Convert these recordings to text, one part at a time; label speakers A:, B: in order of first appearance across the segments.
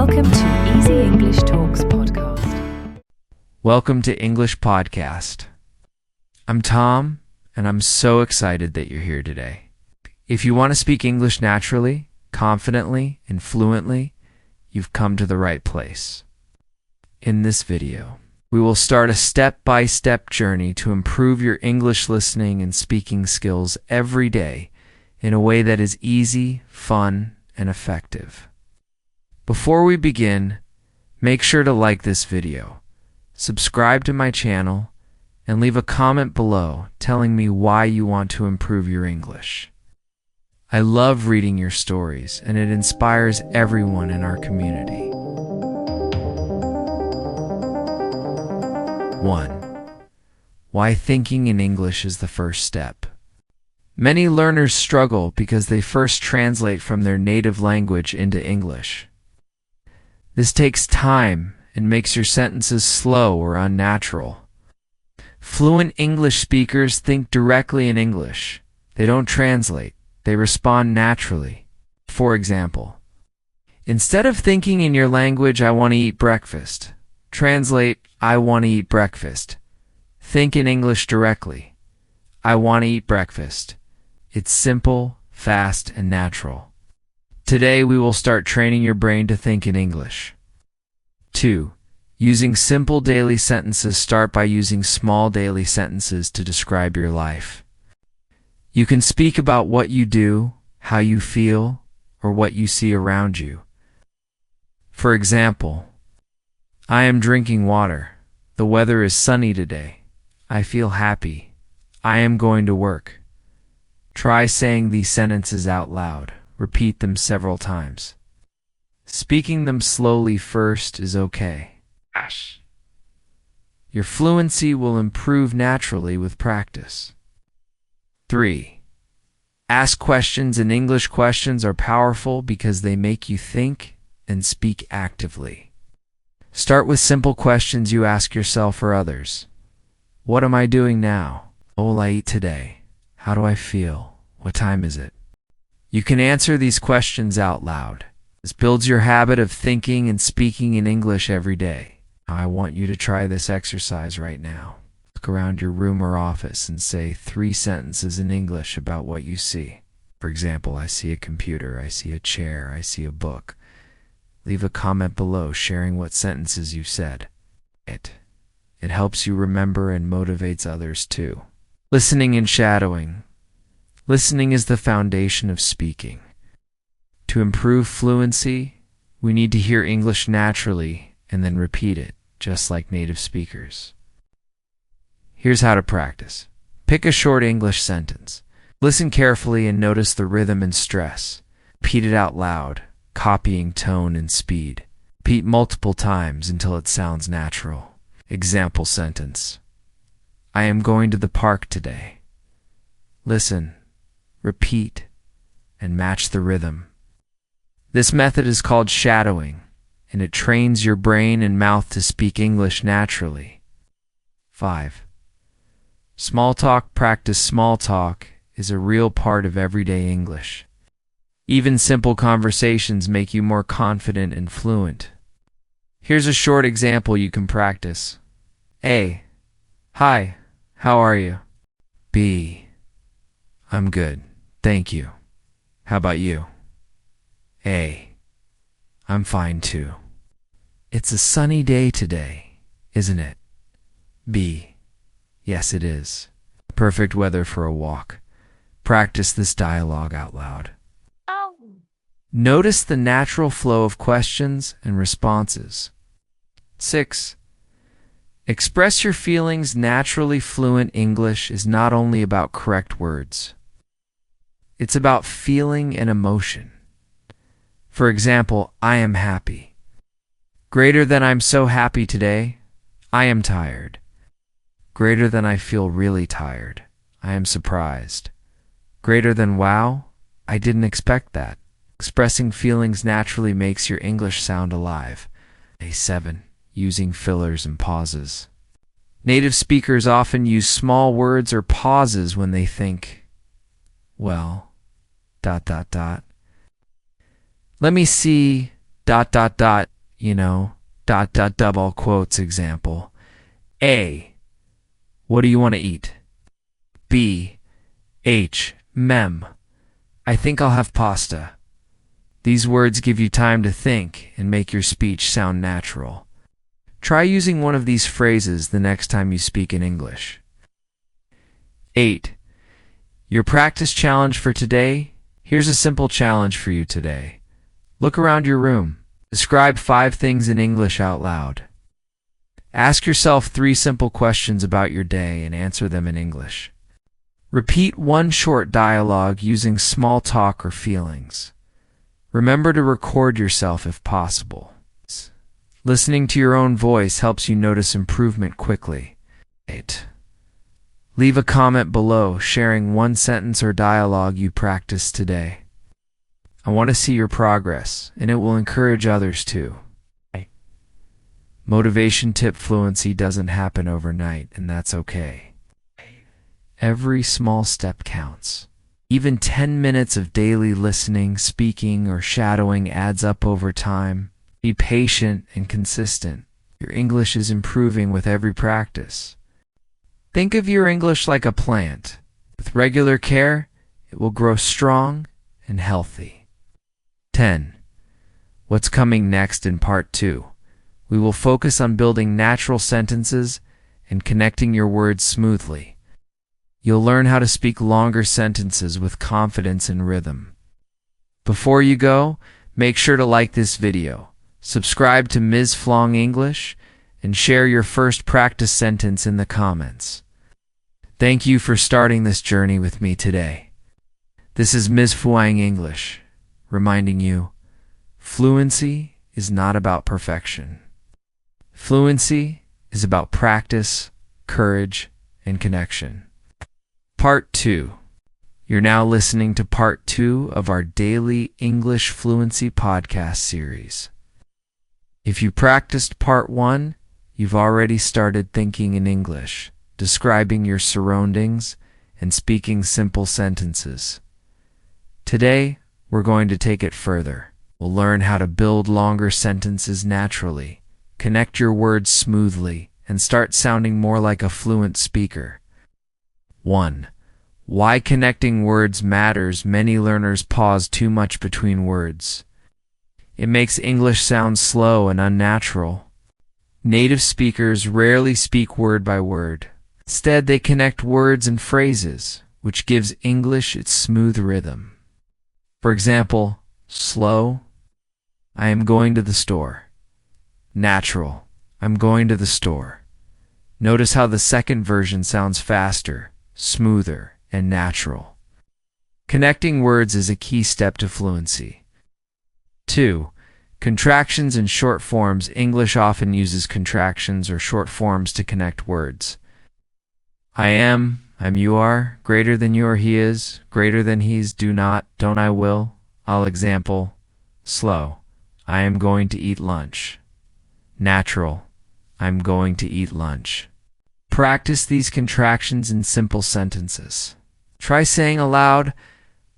A: Welcome to Easy English Talks podcast.
B: Welcome to English Podcast. I'm Tom, and I'm so excited that you're here today. If you want to speak English naturally, confidently, and fluently, you've come to the right place. In this video, we will start a step-by-step journey to improve your English listening and speaking skills every day in a way that is easy, fun, and effective. Before we begin, make sure to like this video, subscribe to my channel, and leave a comment below telling me why you want to improve your English. I love reading your stories, and it inspires everyone in our community. 1. Why thinking in English is the first step. Many learners struggle because they first translate from their native language into English. This takes time and makes your sentences slow or unnatural. Fluent English speakers think directly in English. They don't translate. They respond naturally. For example, instead of thinking in your language, I want to eat breakfast, translate, I want to eat breakfast. Think in English directly. I want to eat breakfast. It's simple, fast, and natural. Today we will start training your brain to think in English. 2. Using simple daily sentences. Start by using small daily sentences to describe your life. You can speak about what you do, how you feel, or what you see around you. For example, I am drinking water. The weather is sunny today. I feel happy. I am going to work. Try saying these sentences out loud. Repeat them several times. Speaking them slowly first is okay. Your fluency will improve naturally with practice. 3. Ask questions in English. Questions are powerful because they make you think and speak actively. Start with simple questions you ask yourself or others. What am I doing now? What will I eat today? How do I feel? What time is it? You can answer these questions out loud. This builds your habit of thinking and speaking in English every day. I want you to try this exercise right now. Look around your room or office and say 3 sentences in English about what you see. For example, I see a computer, I see a chair, I see a book. Leave a comment below sharing what sentences you said. It helps you remember and motivates others too. Listening and shadowing. Listening is the foundation of speaking. To improve fluency, we need to hear English naturally and then repeat it, just like native speakers. Here's how to practice. Pick a short English sentence. Listen carefully and notice the rhythm and stress. Repeat it out loud, copying tone and speed. Repeat multiple times until it sounds natural. Example sentence. I am going to the park today. Listen, repeat, and match the rhythm. This method is called shadowing, and it trains your brain and mouth to speak English naturally. 5. Small talk practice. Small talk is a real part of everyday English. Even simple conversations make you more confident and fluent. Here's a short example you can practice. A. Hi, how are you? B. I'm good, thank you. How about you? A. I'm fine too. It's a sunny day today, isn't it? B. Yes, it is. Perfect weather for a walk. Practice this dialogue out loud. Notice the natural flow of questions and responses. 6. Express your feelings naturally. Fluent English is not only about correct words. It's about feeling and emotion. For example, I am happy. Greater than I'm so happy today. I am tired. Greater than I feel really tired. I am surprised. Greater than wow, I didn't expect that. Expressing feelings naturally makes your English sound alive. A7. Using fillers and pauses. Native speakers often use small words or pauses when they think, well, ... Let me see dot dot dot, dot dot double quotes example. A. What do you want to eat? B. Mem. I think I'll have pasta. These words give you time to think and make your speech sound natural. Try using one of these phrases the next time you speak in English. 8. Your practice challenge for today? Here's a simple challenge for you today. Look around your room. Describe 5 things in English out loud. Ask yourself 3 simple questions about your day and answer them in English. Repeat 1 short dialogue using small talk or feelings. Remember to record yourself if possible. Listening to your own voice helps you notice improvement quickly. 8. Leave a comment below sharing 1 sentence or dialogue you practiced today. I want to see your progress, and it will encourage others too. Motivation tip: fluency doesn't happen overnight, and that's okay. Every small step counts. Even 10 minutes of daily listening, speaking, or shadowing adds up over time. Be patient and consistent. Your English is improving with every practice. Think of your English like a plant. With regular care, it will grow strong and healthy. 10. What's coming next in Part 2? We will focus on building natural sentences and connecting your words smoothly. You'll learn how to speak longer sentences with confidence and rhythm. Before you go, make sure to like this video, subscribe to Ms. Flong English, and share your first practice sentence in the comments. Thank you for starting this journey with me today. This is Ms. Flong English, reminding you, fluency is not about perfection. Fluency is about practice, courage, and connection. Part 2. You're now listening to Part 2 of our daily English Fluency podcast series. If you practiced Part 1, you've already started thinking in English, describing your surroundings, and speaking simple sentences. Today, we're going to take it further. We'll learn how to build longer sentences naturally, connect your words smoothly, and start sounding more like a fluent speaker. 1. Why connecting words matters. Many learners pause too much between words. It makes English sound slow and unnatural. Native speakers rarely speak word by word. Instead, they connect words and phrases, which gives English its smooth rhythm. For example, slow, I am going to the store. Natural, I'm going to the store. Notice how the second version sounds faster, smoother, and natural. Connecting words is a key step to fluency. 2. Contractions and short forms. English often uses contractions or short forms to connect words. I am, I'm, you are, greater than you or he is, greater than he's, do not, don't, I will. I'll. Example, slow, I am going to eat lunch. Natural, I'm going to eat lunch. Practice these contractions in simple sentences. Try saying aloud,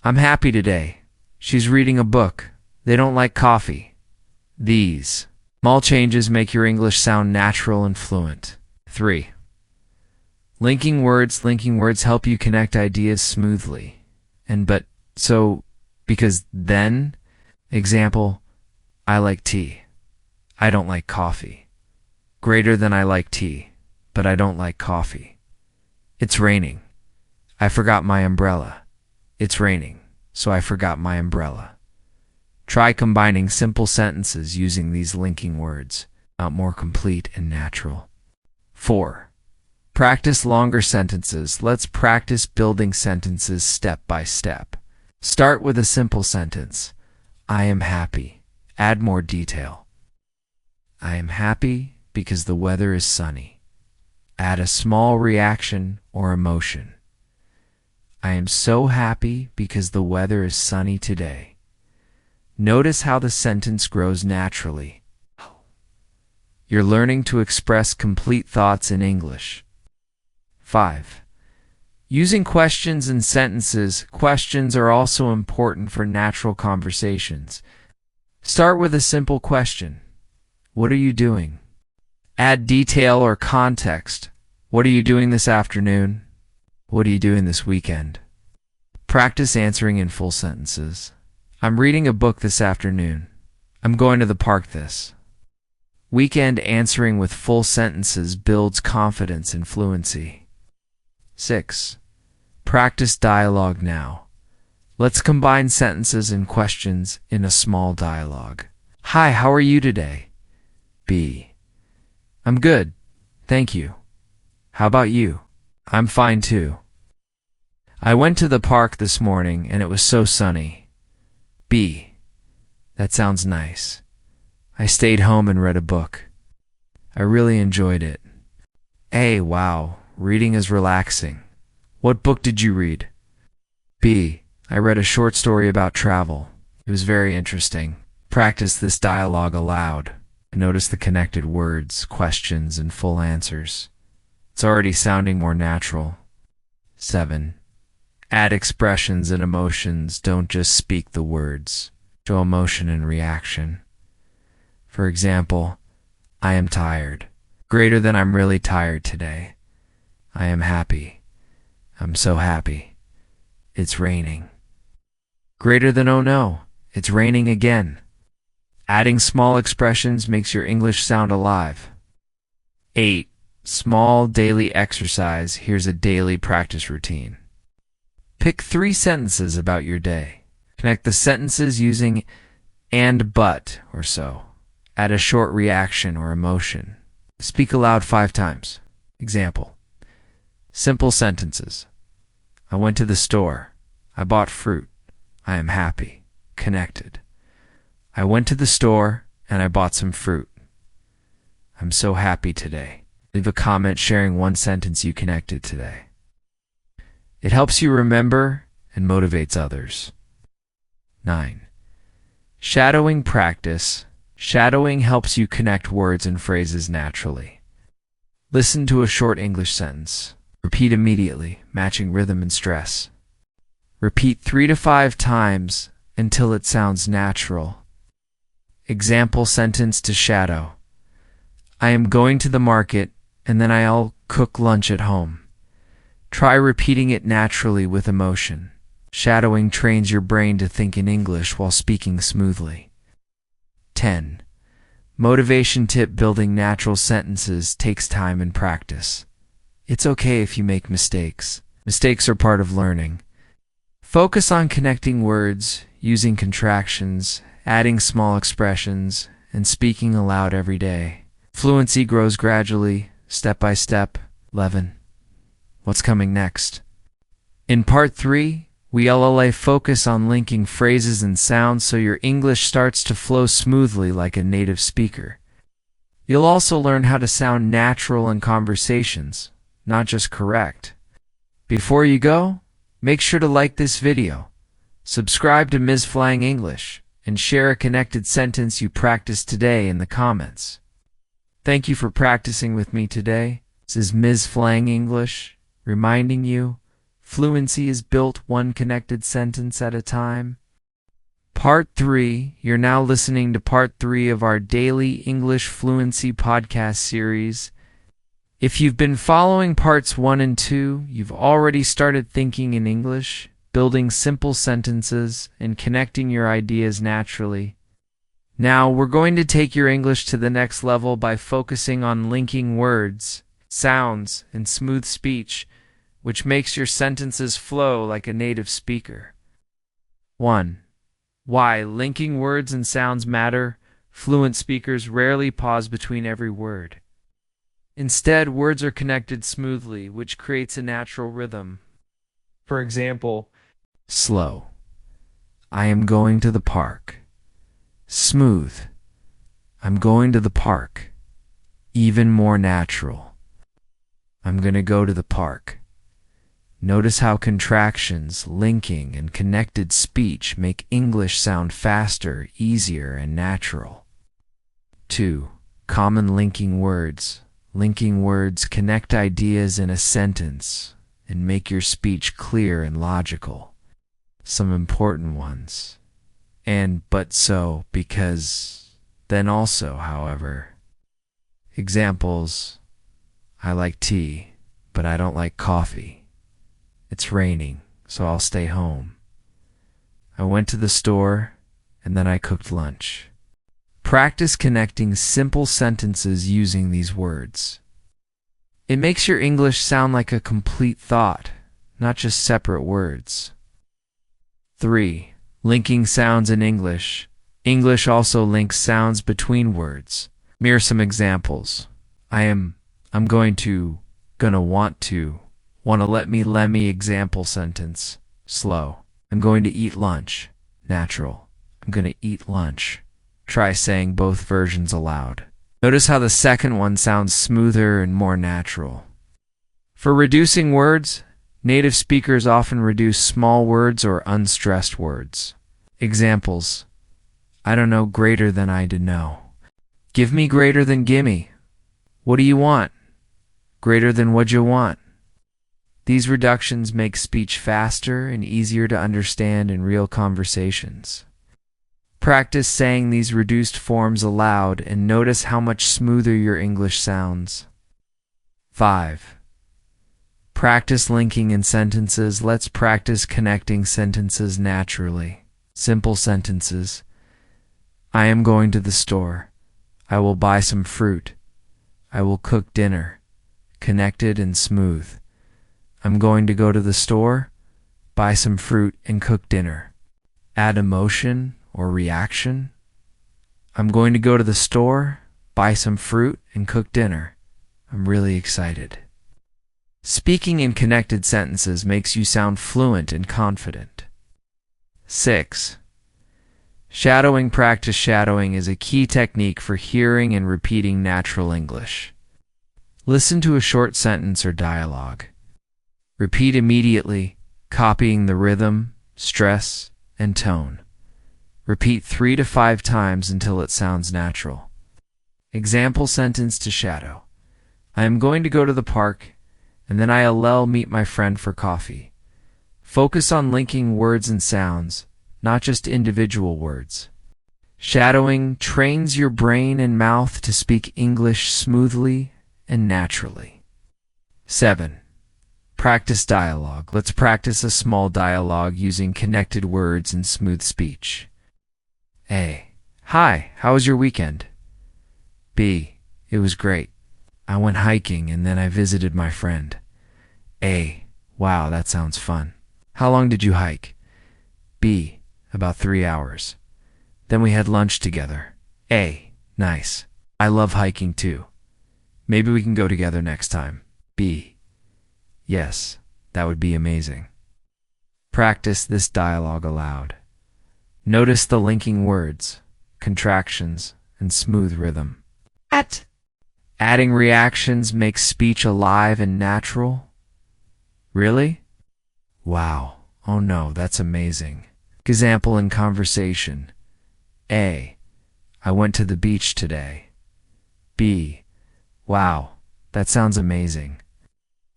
B: I'm happy today. She's reading a book. They don't like coffee. These small changes make your English sound natural and fluent. 3. Linking words. Linking words help you connect ideas smoothly. Because then, example, I like tea. I don't like coffee. Greater than I like tea, but I don't like coffee. It's raining. I forgot my umbrella. It's raining, so I forgot my umbrella. Try combining simple sentences using these linking words, out more complete and natural. 4. Practice longer sentences. Let's practice building sentences step by step. Start with a simple sentence. I am happy. Add more detail. I am happy because the weather is sunny. Add a small reaction or emotion. I am so happy because the weather is sunny today. Notice how the sentence grows naturally. You're learning to express complete thoughts in English. 5. Using questions in sentences. Questions are also important for natural conversations. Start with a simple question. What are you doing? Add detail or context. What are you doing this afternoon? What are you doing this weekend? Practice answering in full sentences. I'm reading a book this afternoon. I'm going to the park this. Weekend answering with full sentences builds confidence and fluency. 6. Practice dialogue now. Let's combine sentences and questions in a small dialogue. Hi, how are you today? B. I'm good, thank you. How about you? I'm fine too. I went to the park this morning and it was so sunny. B. That sounds nice. I stayed home and read a book. I really enjoyed it. A. Wow, reading is relaxing. What book did you read? B. I read a short story about travel. It was very interesting. Practice this dialogue aloud. Notice the connected words, questions, and full answers. It's already sounding more natural. 7. Add expressions and emotions. Don't just speak the words. Show emotion and reaction. For example, I am tired. Greater than I'm really tired today. I am happy. I'm so happy. It's raining. Greater than oh no, it's raining again. Adding small expressions makes your English sound alive. 8. Small daily exercise. Here's a daily practice routine. Pick 3 sentences about your day. Connect the sentences using and but or so. Add a short reaction or emotion. Speak aloud 5 times. Example. Simple sentences. I went to the store. I bought fruit. I am happy. Connected. I went to the store and I bought some fruit. I'm so happy today. Leave a comment sharing one sentence you connected today. It helps you remember and motivates others. 9. Shadowing practice. Shadowing helps you connect words and phrases naturally. Listen to a short English sentence. Repeat immediately, matching rhythm and stress. Repeat 3 to 5 times until it sounds natural. Example sentence to shadow. I am going to the market and then I'll cook lunch at home. Try repeating it naturally with emotion. Shadowing trains your brain to think in English while speaking smoothly. 10. Motivation tip. Building natural sentences takes time and practice. It's okay if you make mistakes. Mistakes are part of learning. Focus on connecting words, using contractions, adding small expressions, and speaking aloud every day. Fluency grows gradually, step by step. 11. What's coming next? In Part 3, we'll focus on linking phrases and sounds so your English starts to flow smoothly like a native speaker. You'll also learn how to sound natural in conversations, not just correct. Before you go, make sure to like this video, subscribe to Ms. Flang English, and share a connected sentence you practiced today in the comments. Thank you for practicing with me today. This is Ms. Flang English, reminding you, fluency is built one connected sentence at a time. Part 3. You're now listening to Part 3 of our daily English Fluency podcast series. If you've been following Parts 1 and 2, you've already started thinking in English, building simple sentences, and connecting your ideas naturally. Now, we're going to take your English to the next level by focusing on linking words, sounds, and smooth speech, which makes your sentences flow like a native speaker. 1. Why linking words and sounds matter. Fluent speakers rarely pause between every word. Instead, words are connected smoothly, which creates a natural rhythm. For example, slow. I am going to the park. Smooth. I'm going to the park. Even more natural. I'm going to go to the park. Notice how contractions, linking, and connected speech make English sound faster, easier, and natural. 2. Common linking words. Linking words connect ideas in a sentence and make your speech clear and logical. Some important ones. and but so, because, then also, however. Examples: I like tea, but I don't like coffee. It's raining, so I'll stay home. I went to the store, and then I cooked lunch. Practice connecting simple sentences using these words. It makes your English sound like a complete thought, not just separate words. 3. Linking sounds in English. English also links sounds between words. Here are some examples. I'm going to, gonna, want to, wanna, let me, example sentence, slow. I'm going to eat lunch, natural. I'm gonna eat lunch. Try saying both versions aloud. Notice how the second one sounds smoother and more natural. For reducing words, native speakers often reduce small words or unstressed words. Examples: I don't know greater than I do know. Give me greater than gimme. What do you want? Greater than what you want. These reductions make speech faster and easier to understand in real conversations. Practice saying these reduced forms aloud and notice how much smoother your English sounds. 5. Practice linking in sentences. Let's practice connecting sentences naturally. Simple sentences. I am going to the store. I will buy some fruit. I will cook dinner. Connected and smooth. I'm going to go to the store, buy some fruit, and cook dinner. Add emotion or reaction. I'm going to go to the store, buy some fruit, and cook dinner. I'm really excited. Speaking in connected sentences makes you sound fluent and confident. 6. Shadowing. Practice shadowing is a key technique for hearing and repeating natural English. Listen to a short sentence or dialogue. Repeat immediately, copying the rhythm, stress, and tone. Repeat 3 to 5 times until it sounds natural. Example sentence to shadow. I am going to go to the park, and then I'll meet my friend for coffee. Focus on linking words and sounds, not just individual words. Shadowing trains your brain and mouth to speak English smoothly and naturally. 7. Practice dialogue. Let's practice a small dialogue using connected words and smooth speech. A. Hi, how was your weekend? B. It was great. I went hiking and then I visited my friend. A. Wow, that sounds fun. How long did you hike? B. About 3 hours. Then we had lunch together. A. Nice. I love hiking too. Maybe we can go together next time. B. Yes, that would be amazing. Practice this dialogue aloud. Notice the linking words, contractions, and smooth rhythm. Adding reactions makes speech alive and natural. Really? Wow. Oh no, that's amazing. Example in conversation. A. I went to the beach today. B. Wow, that sounds amazing.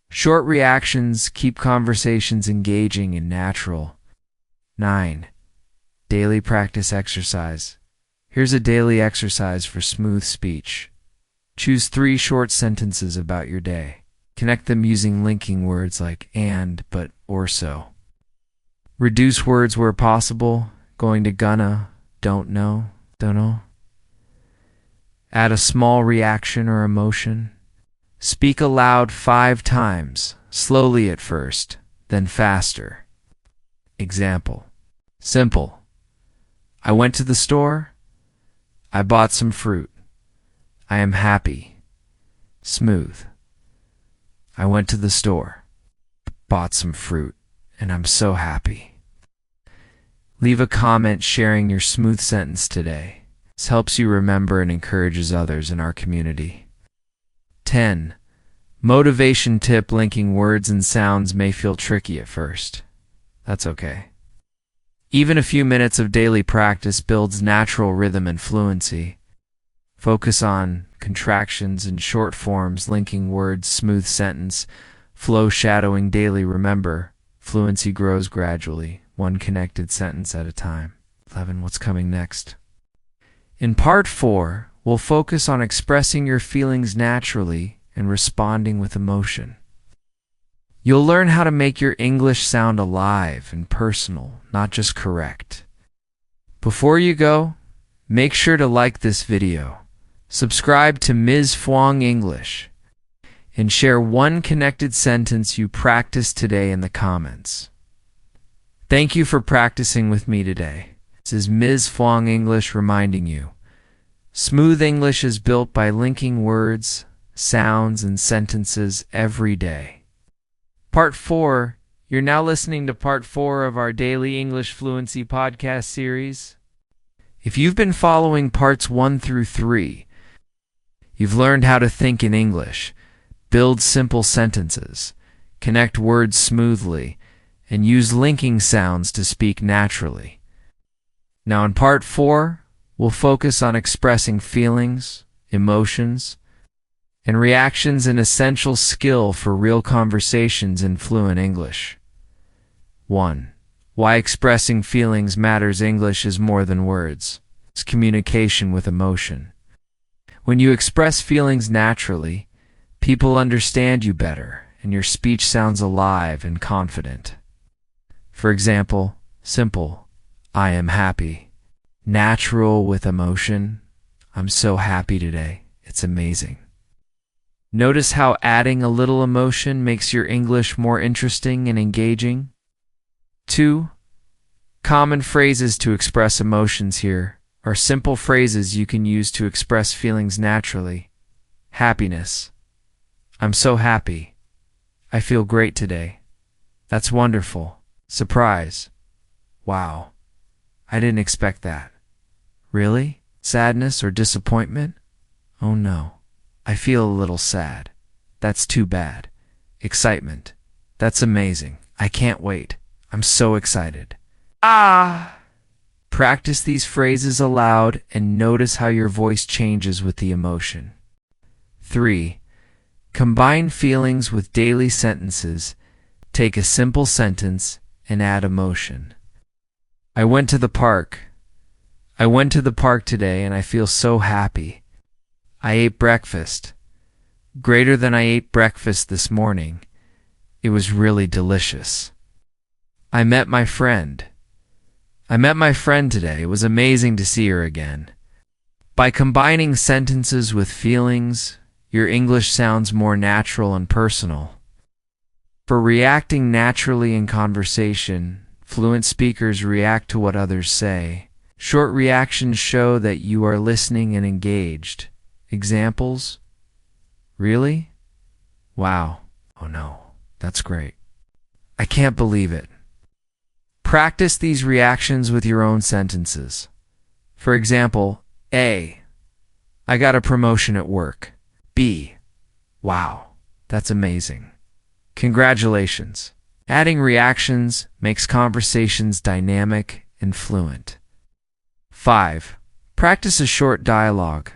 B: Short reactions keep conversations engaging and natural. 9. Daily practice exercise. Here's a daily exercise for smooth speech. Choose 3 short sentences about your day. Connect them using linking words like and, but, or so. Reduce words where possible, going to gonna, don't know, don't know. Add a small reaction or emotion. Speak aloud 5 times, slowly at first, then faster. Example. Simple. I went to the store. I bought some fruit. I am happy. Smooth. I went to the store, bought some fruit, and I'm so happy. Leave a comment sharing your smooth sentence today. This helps you remember and encourages others in our community. 10. Motivation tip. Linking words and sounds may feel tricky at first. That's okay. Even a few minutes of daily practice builds natural rhythm and fluency. Focus on contractions and short forms, linking words, smooth sentence, flow, shadowing daily. Remember, fluency grows gradually, one connected sentence at a time. 11. What's coming next? In part 4, we'll focus on expressing your feelings naturally and responding with emotion. You'll learn how to make your English sound alive and personal, not just correct. Before you go, make sure to like this video, subscribe to Ms. Fuang English, and share one connected sentence you practiced today in the comments. Thank you for practicing with me today. This is Ms. Fuang English reminding you, smooth English is built by linking words, sounds, and sentences every day. Part 4, you're now listening to Part 4 of our Daily English Fluency podcast series. If you've been following Parts 1 through 3, you've learned how to think in English, build simple sentences, connect words smoothly, and use linking sounds to speak naturally. Now in Part 4, we'll focus on expressing feelings, emotions, and reactions, an essential skill for real conversations in fluent English. 1. Why expressing feelings matters. English is more than words. It's communication with emotion. When you express feelings naturally, people understand you better, and your speech sounds alive and confident. For example, simple, I am happy. Natural with emotion, I'm so happy today. It's amazing. Notice how adding a little emotion makes your English more interesting and engaging. 2. Common phrases to express emotions here are simple phrases you can use to express feelings naturally. Happiness. I'm so happy. I feel great today. That's wonderful. Surprise. Wow. I didn't expect that. Really? Sadness or disappointment? Oh no. I feel a little sad. That's too bad. Excitement. That's amazing. I can't wait. I'm so excited. Ah! Practice these phrases aloud and notice how your voice changes with the emotion. 3. Combine feelings with daily sentences. Take a simple sentence and add emotion. I went to the park. I went to the park today and I feel so happy. I ate breakfast. Greater than I ate breakfast this morning. It was really delicious. I met my friend. I met my friend today. It was amazing to see her again. By combining sentences with feelings, your English sounds more natural and personal. For reacting naturally in conversation, fluent speakers react to what others say. Short reactions show that you are listening and engaged. Examples? Really? Wow. Oh no. That's great. I can't believe it. Practice these reactions with your own sentences. For example, A. I got a promotion at work. B. Wow. That's amazing. Congratulations. Adding reactions makes conversations dynamic and fluent. 5. Practice a short dialogue.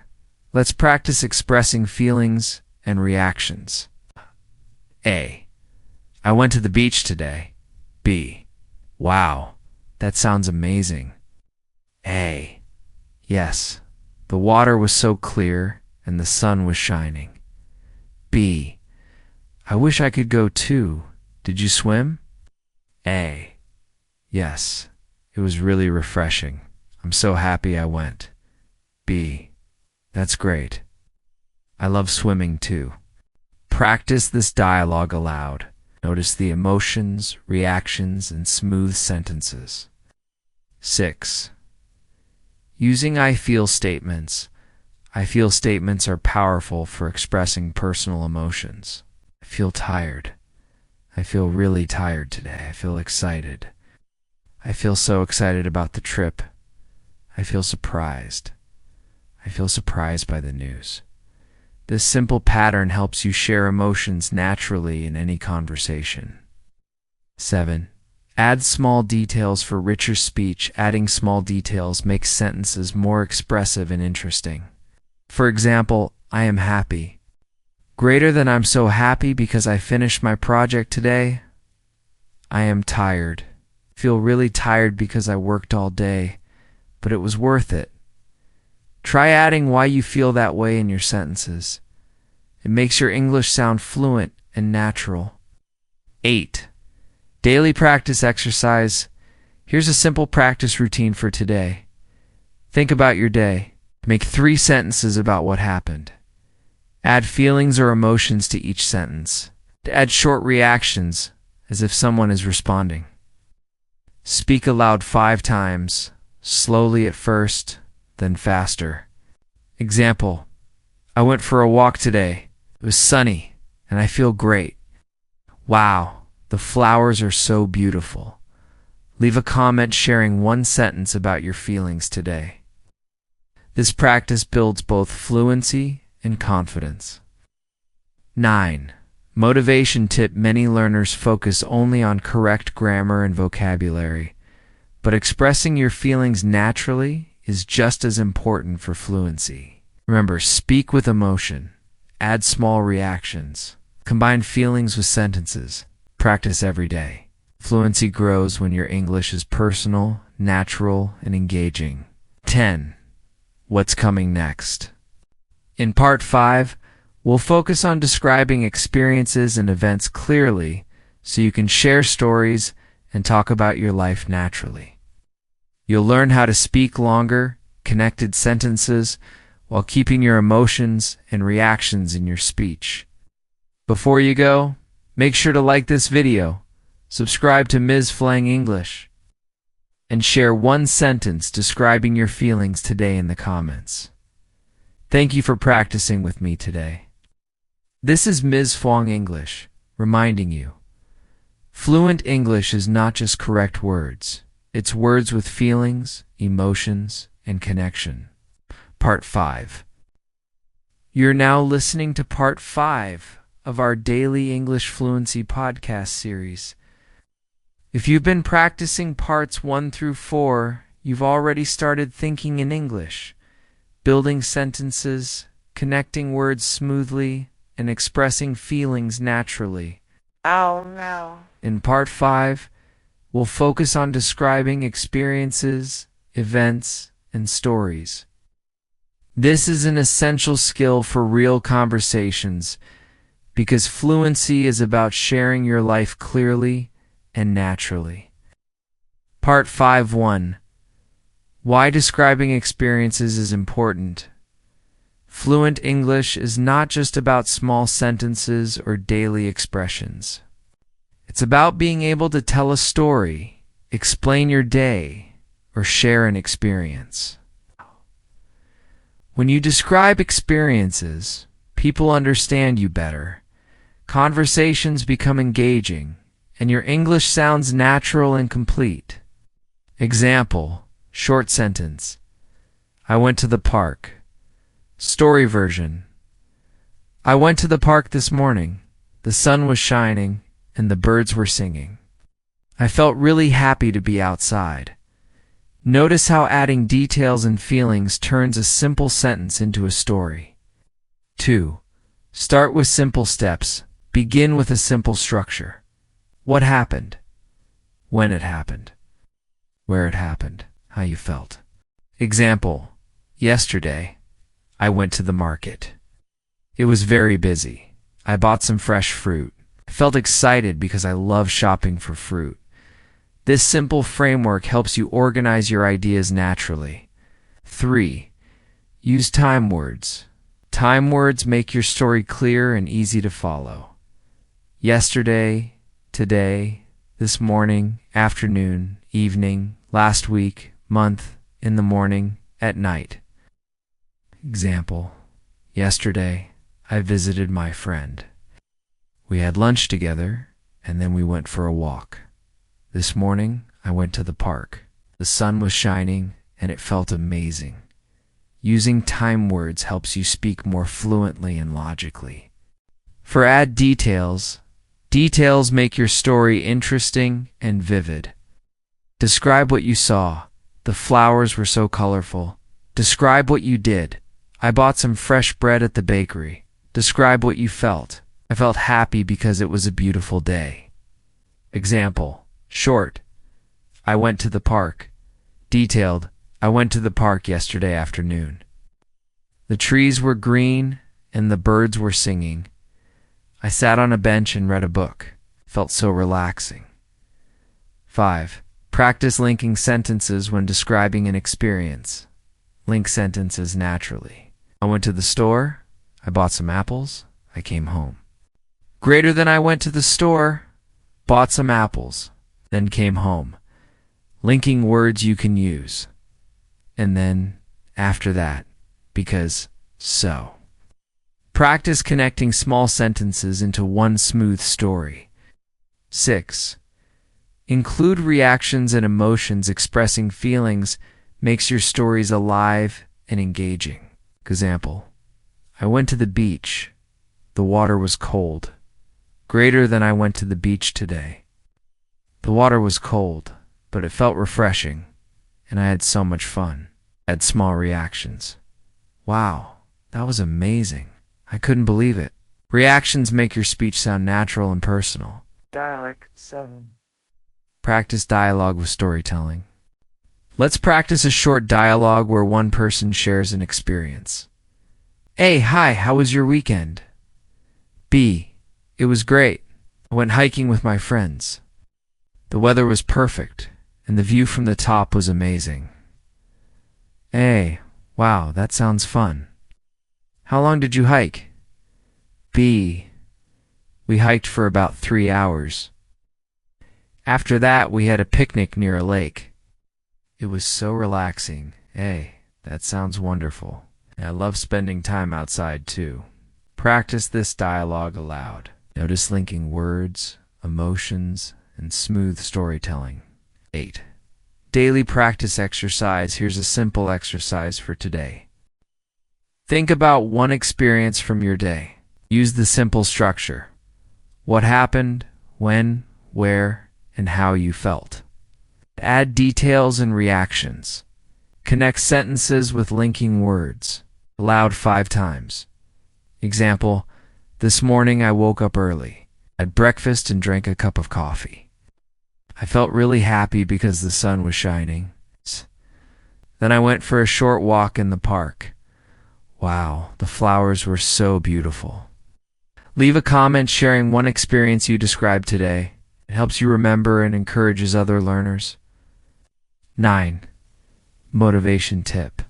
B: Let's practice expressing feelings and reactions. A. I went to the beach today. B. Wow, that sounds amazing. A. Yes, the water was so clear and the sun was shining. B. I wish I could go too. Did you swim? A. Yes, it was really refreshing. I'm so happy I went. B. That's great. I love swimming too. Practice this dialogue aloud. Notice the emotions, reactions, and smooth sentences. 6. Using I feel statements. I feel statements are powerful for expressing personal emotions. I feel tired. I feel really tired today. I feel excited. I feel so excited about the trip. I feel surprised. I feel surprised by the news. This simple pattern helps you share emotions naturally in any conversation. 7. Add small details for richer speech. Adding small details makes sentences more expressive and interesting. For example, I am happy. Greater than I'm so happy because I finished my project today. I am tired. Feel really tired because I worked all day. but it was worth it. Try adding why you feel that way in your sentences. It makes your English sound fluent and natural. 8. Daily practice exercise. Here's a simple practice routine for today. Think about your day. Make 3 sentences about what happened. Add feelings or emotions to each sentence. Add short reactions, as if someone is responding. Speak aloud 5 times, slowly at first, then faster. Example: I went for a walk today. It was sunny, and I feel great. Wow, the flowers are so beautiful. Leave a comment sharing 1 sentence about your feelings today. This practice builds both fluency and confidence. 9. Motivation tip: many learners focus only on correct grammar and vocabulary, but expressing your feelings naturally is just as important for fluency. Remember, speak with emotion, add small reactions, combine feelings with sentences. Practice every day. Fluency grows when your English is personal, natural, and engaging. 10. What's coming next? In Part 5, we'll focus on describing experiences and events clearly so you can share stories and talk about your life naturally. You'll learn how to speak longer, connected sentences while keeping your emotions and reactions in your speech. Before you go, make sure to like this video, subscribe to Ms. Flang English, and share 1 sentence describing your feelings today in the comments. Thank you for practicing with me today. This is Ms. Flang English, reminding you, fluent English is not just correct words. It's words with feelings, emotions, and connection. Part 5. You're now listening to Part 5 of our Daily English Fluency podcast series. If you've been practicing Parts 1 through 4, you've already started thinking in English, building sentences, connecting words smoothly, and expressing feelings naturally.
C: Oh no.
B: In Part 5, we'll focus on describing experiences, events, and stories. This is an essential skill for real conversations because fluency is about sharing your life clearly and naturally. Part 5.1. Why describing experiences is important. Fluent English is not just about small sentences or daily expressions. It's about being able to tell a story, explain your day, or share an experience. When you describe experiences, people understand you better. Conversations become engaging, and your English sounds natural and complete. Example: short sentence. I went to the park. Story version. I went to the park this morning. The sun was shining, and the birds were singing. I felt really happy to be outside. Notice how adding details and feelings turns a simple sentence into a story. 2. Start with simple steps. Begin with a simple structure. What happened? When it happened? Where it happened? How you felt? Example: yesterday, I went to the market. It was very busy. I bought some fresh fruit. I felt excited because I love shopping for fruit. This simple framework helps you organize your ideas naturally. 3. Use time words. Time words make your story clear and easy to follow. Yesterday, today, this morning, afternoon, evening, last week, month, in the morning, at night. Example: yesterday, I visited my friend. We had lunch together, and then we went for a walk. This morning, I went to the park. The sun was shining, and it felt amazing. Using time words helps you speak more fluently and logically. For add details, details make your story interesting and vivid. Describe what you saw. The flowers were so colorful. Describe what you did. I bought some fresh bread at the bakery. Describe what you felt. I felt happy because it was a beautiful day. Example: short: I went to the park. Detailed: I went to the park yesterday afternoon. The trees were green and the birds were singing. I sat on a bench and read a book. Felt so relaxing. 5. Practice linking sentences when describing an experience. Link sentences naturally. I went to the store. I bought some apples. I came home. Greater than I went to the store, bought some apples, then came home. Linking words you can use. And then, after that, because so. Practice connecting small sentences into one smooth story. 6. Include reactions and emotions. Expressing feelings makes your stories alive and engaging. Example: I went to the beach. The water was cold. Greater than I went to the beach today. The water was cold, but it felt refreshing, and I had so much fun. Add small reactions. Wow, that was amazing. I couldn't believe it. Reactions make your speech sound natural and personal.
C: Dialect 7.
B: Practice dialogue with storytelling. Let's practice a short dialogue where one person shares an experience. A. Hi, how was your weekend? B. It was great. I went hiking with my friends. The weather was perfect, and the view from the top was amazing. A. Wow, that sounds fun. How long did you hike? B. We hiked for about 3 hours. After that, we had a picnic near a lake. It was so relaxing. A. That sounds wonderful. I love spending time outside too. Practice this dialogue aloud. Notice linking words, emotions, and smooth storytelling. 8. Daily practice exercise. Here's a simple exercise for today. Think about one experience from your day. Use the simple structure. What happened, when, where, and how you felt. Add details and reactions. Connect sentences with linking words. Aloud 5 times. Example: this morning I woke up early, had breakfast and drank a cup of coffee. I felt really happy because the sun was shining. Then I went for a short walk in the park. Wow, the flowers were so beautiful. Leave a comment sharing one experience you described today. It helps you remember and encourages other learners. 9. Motivation tip.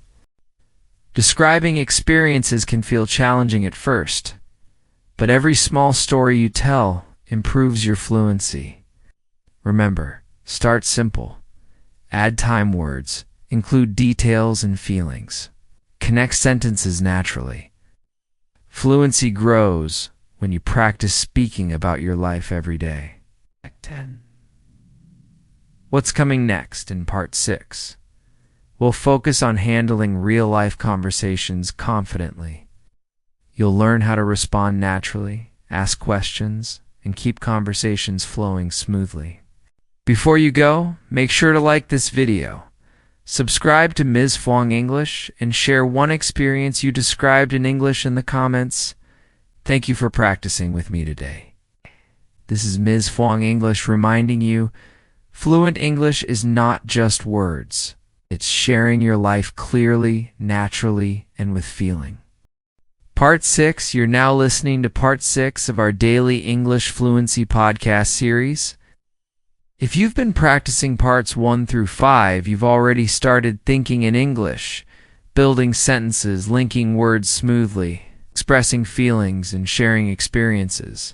B: Describing experiences can feel challenging at first, but every small story you tell improves your fluency. Remember, start simple. Add time words. Include details and feelings. Connect sentences naturally. Fluency grows when you practice speaking about your life every day.
C: 10.
B: What's coming next in Part 6? We'll focus on handling real-life conversations confidently. You'll learn how to respond naturally, ask questions, and keep conversations flowing smoothly. Before you go, make sure to like this video, subscribe to Ms. Fong English, and share one experience you described in English in the comments. Thank you for practicing with me today. This is Ms. Fong English reminding you, fluent English is not just words. It's sharing your life clearly, naturally, and with feeling. Part 6, you're now listening to Part 6 of our daily English Fluency podcast series. If you've been practicing Parts 1 through 5, you've already started thinking in English, building sentences, linking words smoothly, expressing feelings, and sharing experiences.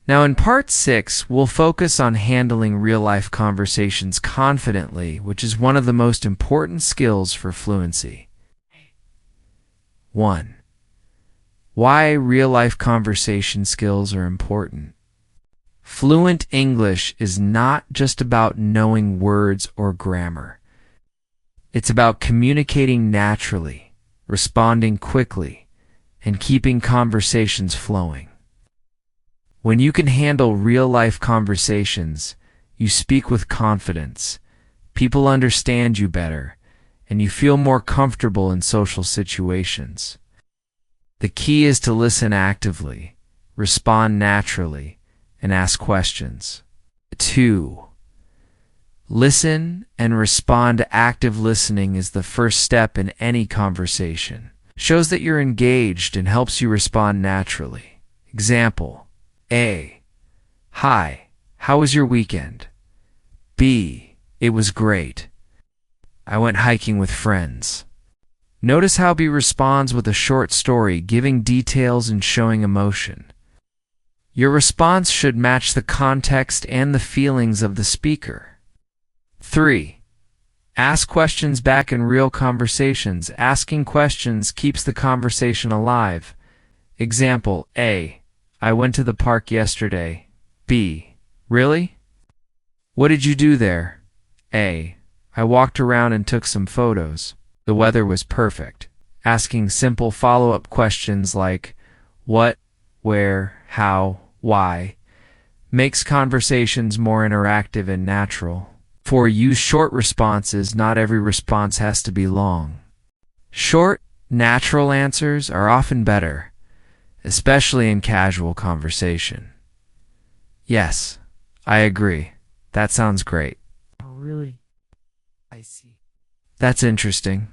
B: Now in Part 6, we'll focus on handling real-life conversations confidently, which is one of the most important skills for fluency. 1. Why real-life conversation skills are important. Fluent English is not just about knowing words or grammar. It's about communicating naturally, responding quickly, and keeping conversations flowing. When you can handle real-life conversations, you speak with confidence, people understand you better, and you feel more comfortable in social situations. The key is to listen actively, respond naturally, and ask questions. 2. Listen and respond. Active listening is the first step in any conversation. Shows that you're engaged and helps you respond naturally. Example: A. Hi, how was your weekend? B. It was great. I went hiking with friends. Notice how B responds with a short story, giving details and showing emotion. Your response should match the context and the feelings of the speaker. 3. Ask questions back in real conversations. Asking questions keeps the conversation alive. Example: A. I went to the park yesterday. B. Really? What did you do there? A. I walked around and took some photos. The weather was perfect. Asking simple follow-up questions like what, where, how, why makes conversations more interactive and natural. 4. Use short responses. Not every response has to be long. Short, natural answers are often better, especially in casual conversation. Yes, I agree. That sounds great.
C: Oh, really? I see.
B: That's interesting.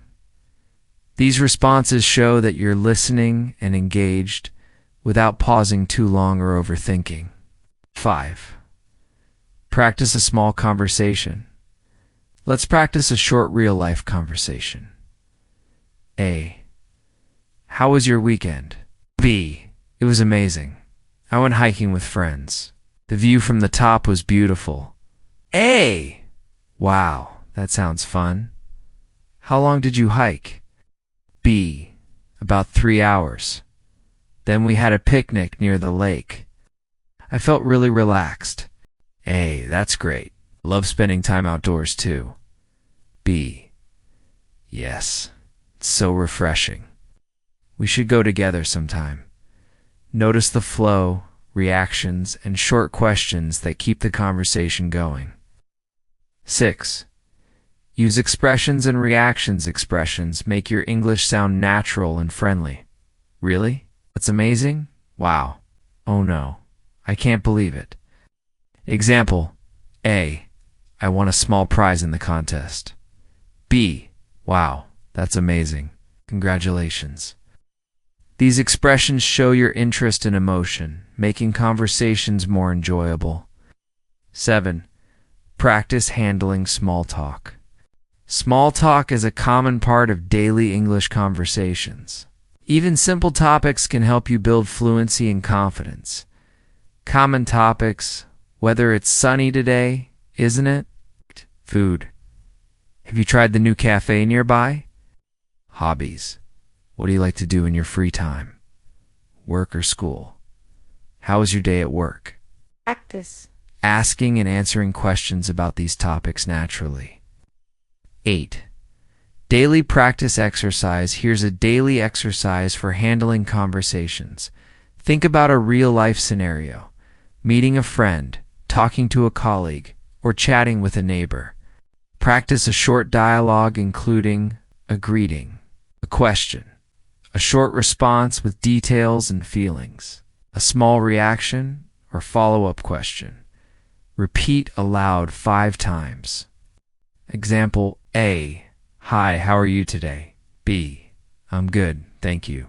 B: These responses show that you're listening and engaged without pausing too long or overthinking. 5. Practice a small conversation. Let's practice a short real-life conversation. A. How was your weekend? B. It was amazing. I went hiking with friends. The view from the top was beautiful. A. Wow, that sounds fun. How long did you hike? B. About 3 hours. Then we had a picnic near the lake. I felt really relaxed. A. That's great. Love spending time outdoors too. B. Yes, it's so refreshing. We should go together sometime. Notice the flow, reactions, and short questions that keep the conversation going. 6. Use expressions and reactions. Expressions make your English sound natural and friendly. Really? That's amazing? Wow. Oh no. I can't believe it. Example: A. I won a small prize in the contest. B. Wow, that's amazing. Congratulations. These expressions show your interest and emotion, making conversations more enjoyable. 7. Practice handling small talk. Small talk is a common part of daily English conversations. Even simple topics can help you build fluency and confidence. Common topics: whether it's sunny today, isn't it? Food. Have you tried the new cafe nearby? Hobbies. What do you like to do in your free time? Work or school? How was your day at work?
C: Practice.
B: Asking and answering questions about these topics naturally. 8. Daily practice exercise. Here's a daily exercise for handling conversations. Think about a real-life scenario: meeting a friend, talking to a colleague, or chatting with a neighbor. Practice a short dialogue including a greeting, a question, a short response with details and feelings, a small reaction or follow-up question. Repeat aloud 5 times. Example: A. Hi, how are you today? B. I'm good, thank you.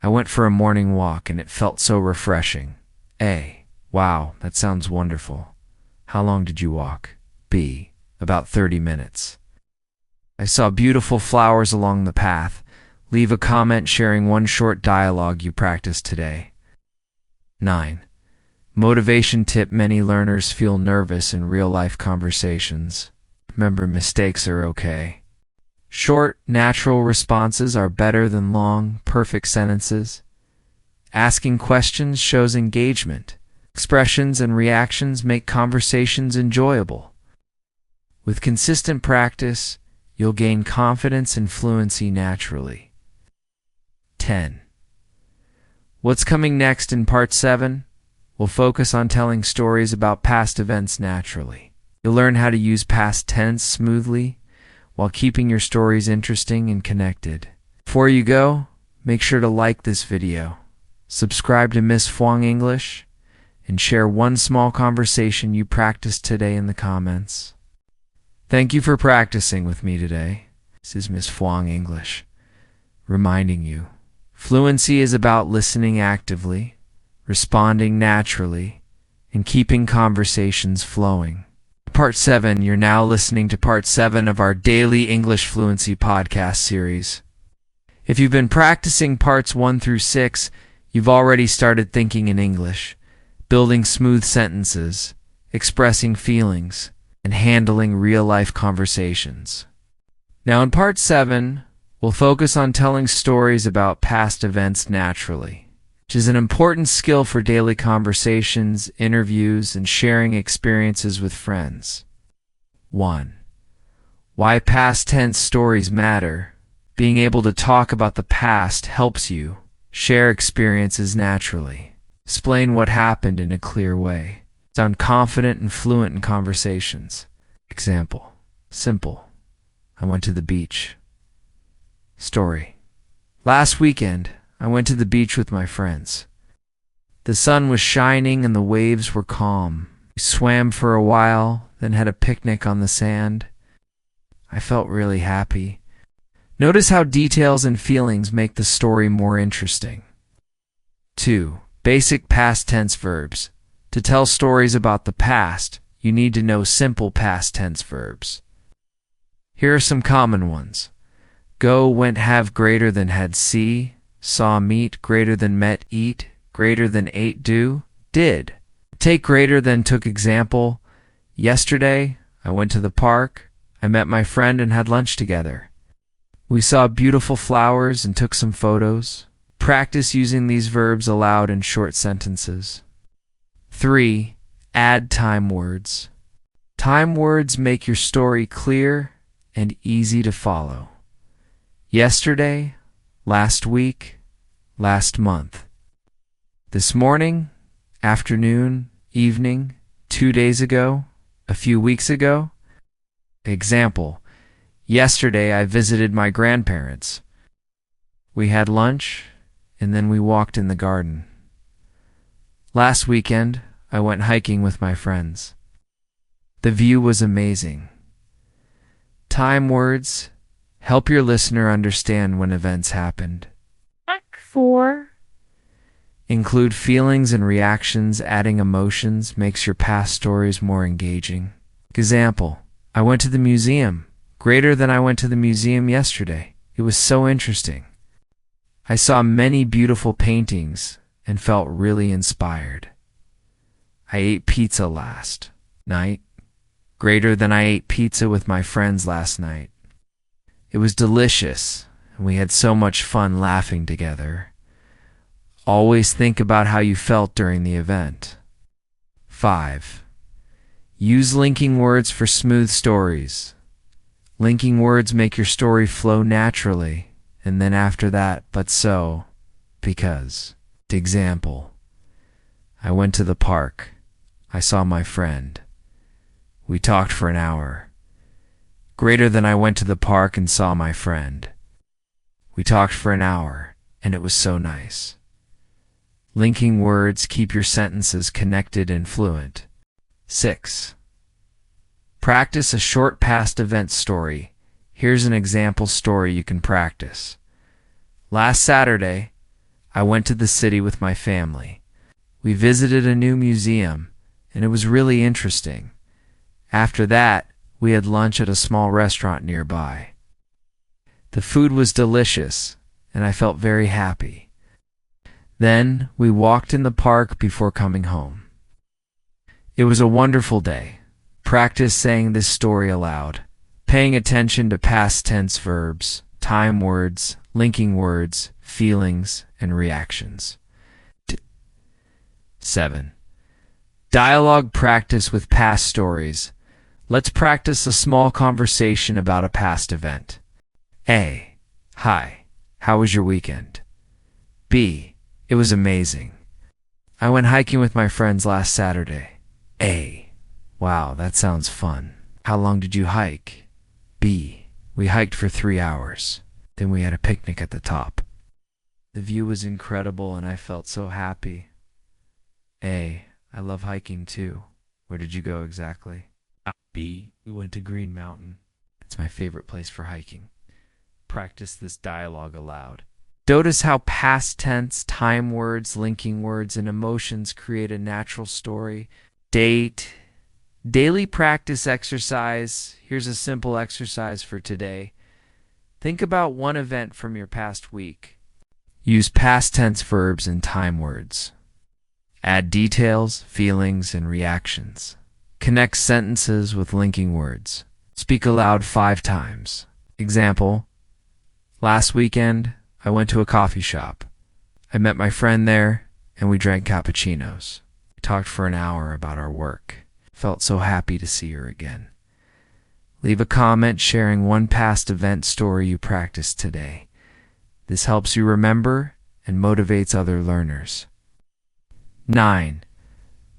B: I went for a morning walk and it felt so refreshing. A. Wow, that sounds wonderful. How long did you walk? B. About 30 minutes. I saw beautiful flowers along the path. Leave a comment sharing one short dialogue you practiced today. 9. Motivation tip. Many learners feel nervous in real-life conversations. Remember, mistakes are okay. Short, natural responses are better than long, perfect sentences. Asking questions shows engagement. Expressions and reactions make conversations enjoyable. With consistent practice, you'll gain confidence and fluency naturally. 10. What's coming next in Part 7? We'll focus on telling stories about past events naturally. You'll learn how to use past tense smoothly while keeping your stories interesting and connected. Before you go, make sure to like this video, subscribe to Miss Fwang English, and share one small conversation you practiced today in the comments. Thank you for practicing with me today. This is Miss Fuang English, reminding you, fluency is about listening actively, responding naturally, and keeping conversations flowing. Part 7, you're now listening to Part 7 of our daily English Fluency podcast series. If you've been practicing Parts 1 through 6, you've already started thinking in English, building smooth sentences, expressing feelings, and handling real-life conversations. Now in Part 7, we'll focus on telling stories about past events naturally, which is an important skill for daily conversations, interviews, and sharing experiences with friends. 1. Why past tense stories matter. Being able to talk about the past helps you share experiences naturally. Explain what happened in a clear way. Sound confident and fluent in conversations. Example. Simple. I went to the beach. Story. Last weekend, I went to the beach with my friends. The sun was shining and the waves were calm. We swam for a while, then had a picnic on the sand. I felt really happy. Notice how details and feelings make the story more interesting. 2. Basic past tense verbs. To tell stories about the past, you need to know simple past tense verbs. Here are some common ones. Go, went, have, greater than, had, see, saw, meet, greater than, met, eat, greater than, ate, do, did. Take greater than, took. Example. Yesterday, I went to the park. I met my friend and had lunch together. We saw beautiful flowers and took some photos. Practice using these verbs aloud in short sentences. 3. Add time words. Time words make your story clear and easy to follow. Yesterday, last week, last month. This morning, afternoon, evening, 2 days ago, a few weeks ago. Example. Yesterday I visited my grandparents. We had lunch, and then we walked in the garden. Last weekend, I went hiking with my friends. The view was amazing. Time words help your listener understand when events happened.
C: Act 4.
B: Include feelings and reactions. Adding emotions makes your past stories more engaging. Example. I went to the museum. Greater than, I went to the museum yesterday. It was so interesting. I saw many beautiful paintings and felt really inspired. I ate pizza last night. Greater than, I ate pizza with my friends last night. It was delicious, and we had so much fun laughing together. Always think about how you felt during the event. 5. Use linking words for smooth stories. Linking words make your story flow naturally, and then after that, but so, because. Example. I went to the park. I saw my friend. We talked for an hour. Greater than, I went to the park and saw my friend. We talked for an hour, and it was so nice. Linking words keep your sentences connected and fluent. 6. Practice a short past event story. Here's an example story you can practice. Last Saturday, I went to the city with my family. We visited a new museum, and it was really interesting. After that, we had lunch at a small restaurant nearby. The food was delicious, and I felt very happy. Then we walked in the park before coming home. It was a wonderful day. Practice saying this story aloud, paying attention to past tense verbs, time words, linking words, feelings, and reactions. 7. Dialogue practice with past stories. Let's practice a small conversation about a past event. A. Hi, how was your weekend? B. It was amazing. I went hiking with my friends last Saturday. A. Wow, that sounds fun. How long did you hike? B. We hiked for 3 hours. Then we had a picnic at the top. The view was incredible and I felt so happy. A. I love hiking too. Where did you go exactly?
D: B.
B: We went to Green Mountain. It's my favorite place for hiking. Practice this dialogue aloud. Notice how past tense, time words, linking words, and emotions create a natural story. Date. Daily practice exercise. Here's a simple exercise for today. Think about one event from your past week. Use past tense verbs and time words. Add details, feelings, and reactions. Connect sentences with linking words. Speak aloud 5 times. Example: last weekend, I went to a coffee shop. I met my friend there, and we drank cappuccinos. We talked for an hour about our work. Felt so happy to see her again. Leave a comment sharing one past event story you practiced today. This helps you remember and motivates other learners. 9.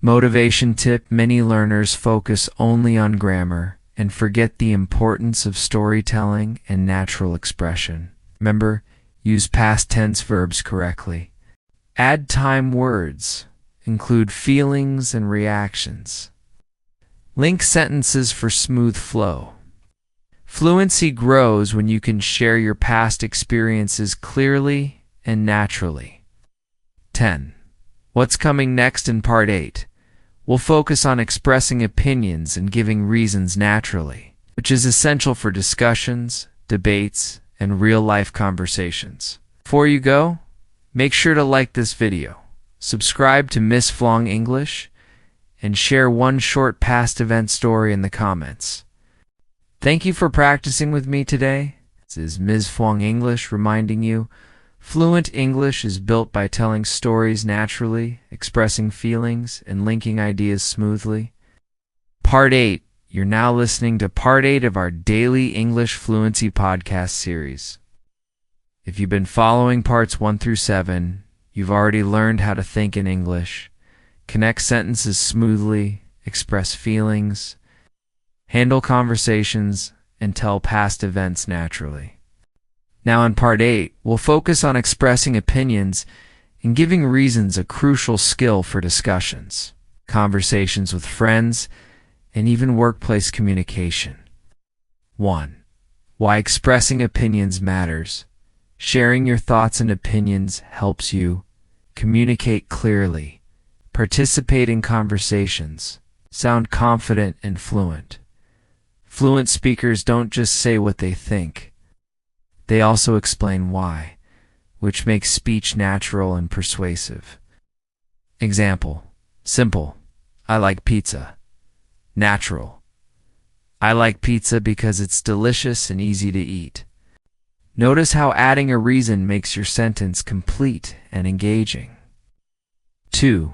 B: Motivation tip: many learners focus only on grammar and forget the importance of storytelling and natural expression. Remember, use past tense verbs correctly. Add time words. Include feelings and reactions. Link sentences for smooth flow. Fluency grows when you can share your past experiences clearly and naturally. 10. What's coming next in Part 8? We'll focus on expressing opinions and giving reasons naturally, which is essential for discussions, debates, and real-life conversations. Before you go, make sure to like this video, subscribe to Miss Flong English, and share one short past event story in the comments. Thank you for practicing with me today. This is Ms. Flong English reminding you, fluent English is built by telling stories naturally, expressing feelings, and linking ideas smoothly. Part 8. You're now listening to Part 8 of our daily English Fluency podcast series. If you've been following Parts 1 through 7, you've already learned how to think in English, connect sentences smoothly, express feelings, handle conversations, and tell past events naturally. Now in Part 8, we'll focus on expressing opinions and giving reasons, a crucial skill for discussions, conversations with friends, and even workplace communication. 1. Why expressing opinions matters. Sharing your thoughts and opinions helps you communicate clearly, participate in conversations, sound confident and fluent. Fluent speakers don't just say what they think. They also explain why, which makes speech natural and persuasive. Example: simple, I like pizza. Natural, I like pizza because it's delicious and easy to eat. Notice how adding a reason makes your sentence complete and engaging. 2.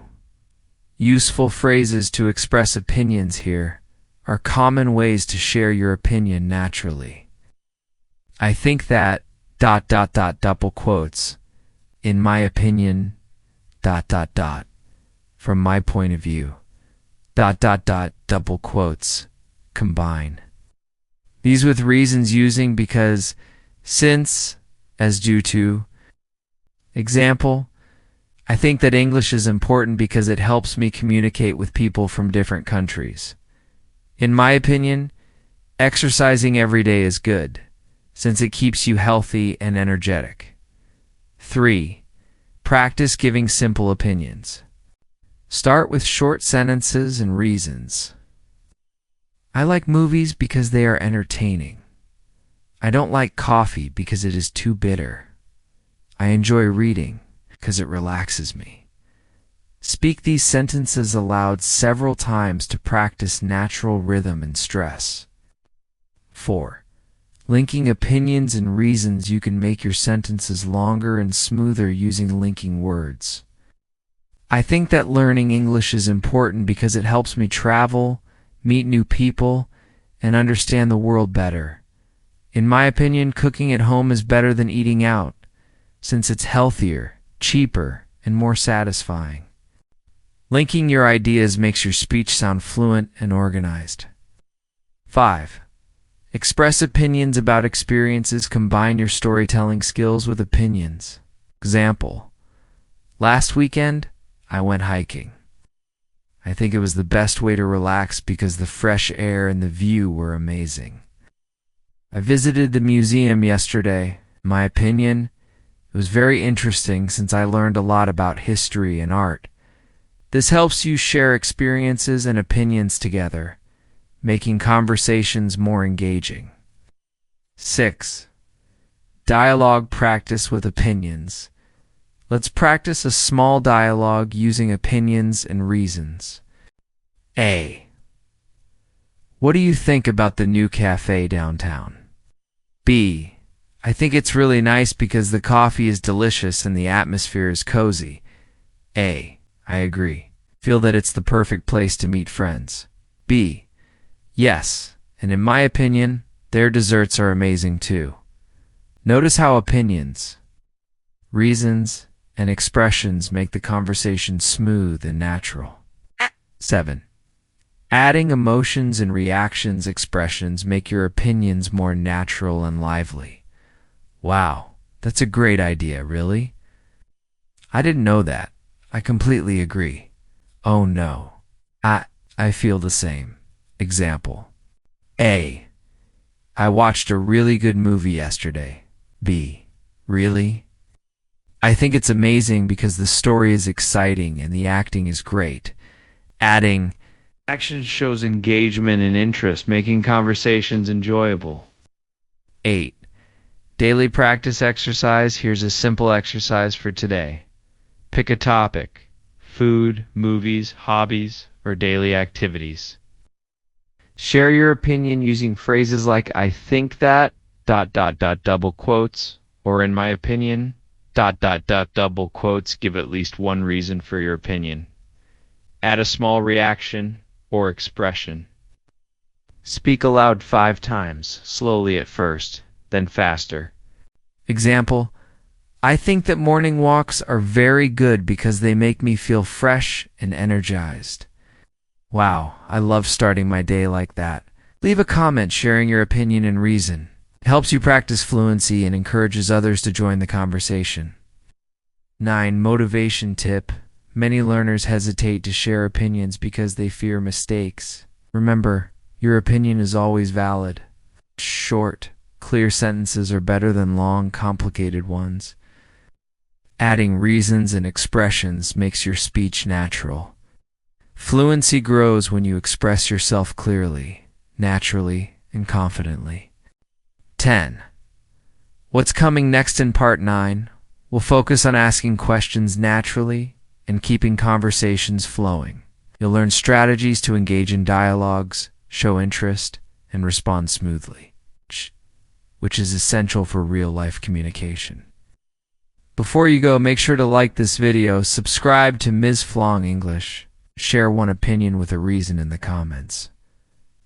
B: Useful phrases to express opinions here are common ways to share your opinion naturally. I think that ... double quotes, in my opinion ... from my point of view ... double quotes, combine. These with reasons using because, since, as due to. Example: I think that English is important because it helps me communicate with people from different countries. In my opinion, exercising every day is good, since it keeps you healthy and energetic. 3. Practice giving simple opinions. Start with short sentences and reasons. I like movies because they are entertaining. I don't like coffee because it is too bitter. I enjoy reading because it relaxes me. Speak these sentences aloud several times to practice natural rhythm and stress. 4. Linking opinions and reasons. You can make your sentences longer and smoother using linking words. I think that learning English is important because it helps me travel, meet new people, and understand the world better. In my opinion, cooking at home is better than eating out, since it's healthier, cheaper, and more satisfying. Linking your ideas makes your speech sound fluent and organized. 5. Express opinions about experiences. Combine your storytelling skills with opinions. Example: last weekend, I went hiking. I think it was the best way to relax because the fresh air and the view were amazing. I visited the museum yesterday. In my opinion, it was very interesting since I learned a lot about history and art. This helps you share experiences and opinions together, making conversations more engaging. 6. Dialogue practice with opinions. Let's practice a small dialogue using opinions and reasons. A. What do you think about the new cafe downtown? B. I think it's really nice because the coffee is delicious and the atmosphere is cozy. A. I agree. Feel that it's the perfect place to meet friends. B. Yes, and in my opinion, their desserts are amazing too. Notice how opinions, reasons, and expressions make the conversation smooth and natural. 7. Adding emotions and reactions expressions make your opinions more natural and lively. Wow, that's a great idea, really? I didn't know that. I completely agree. Oh no. I feel the same. Example. A. I watched a really good movie yesterday. B. Really? I think it's amazing because the story is exciting and the acting is great. Adding action shows engagement and interest, making conversations enjoyable. 8. Daily practice exercise. Here's a simple exercise for today. Pick a topic: food, movies, hobbies, or daily activities. Share your opinion using phrases like I think that, double quotes, or in my opinion, double quotes. Give at least one reason for your opinion. Add a small reaction or expression. Speak aloud 5 times, slowly at first, then faster. Example, I think that morning walks are very good because they make me feel fresh and energized. Wow, I love starting my day like that. Leave a comment sharing your opinion and reason. It helps you practice fluency and encourages others to join the conversation. 9. Motivation tip. Many learners hesitate to share opinions because they fear mistakes. Remember, your opinion is always valid. Short, clear sentences are better than long, complicated ones. Adding reasons and expressions makes your speech natural. Fluency grows when you express yourself clearly, naturally, and confidently. 10. What's coming next in Part 9? We'll focus on asking questions naturally and keeping conversations flowing. You'll learn strategies to engage in dialogues, show interest, and respond smoothly, which is essential for real-life communication. Before you go, make sure to like this video, subscribe to Ms. Flong English, share one opinion with a reason in the comments.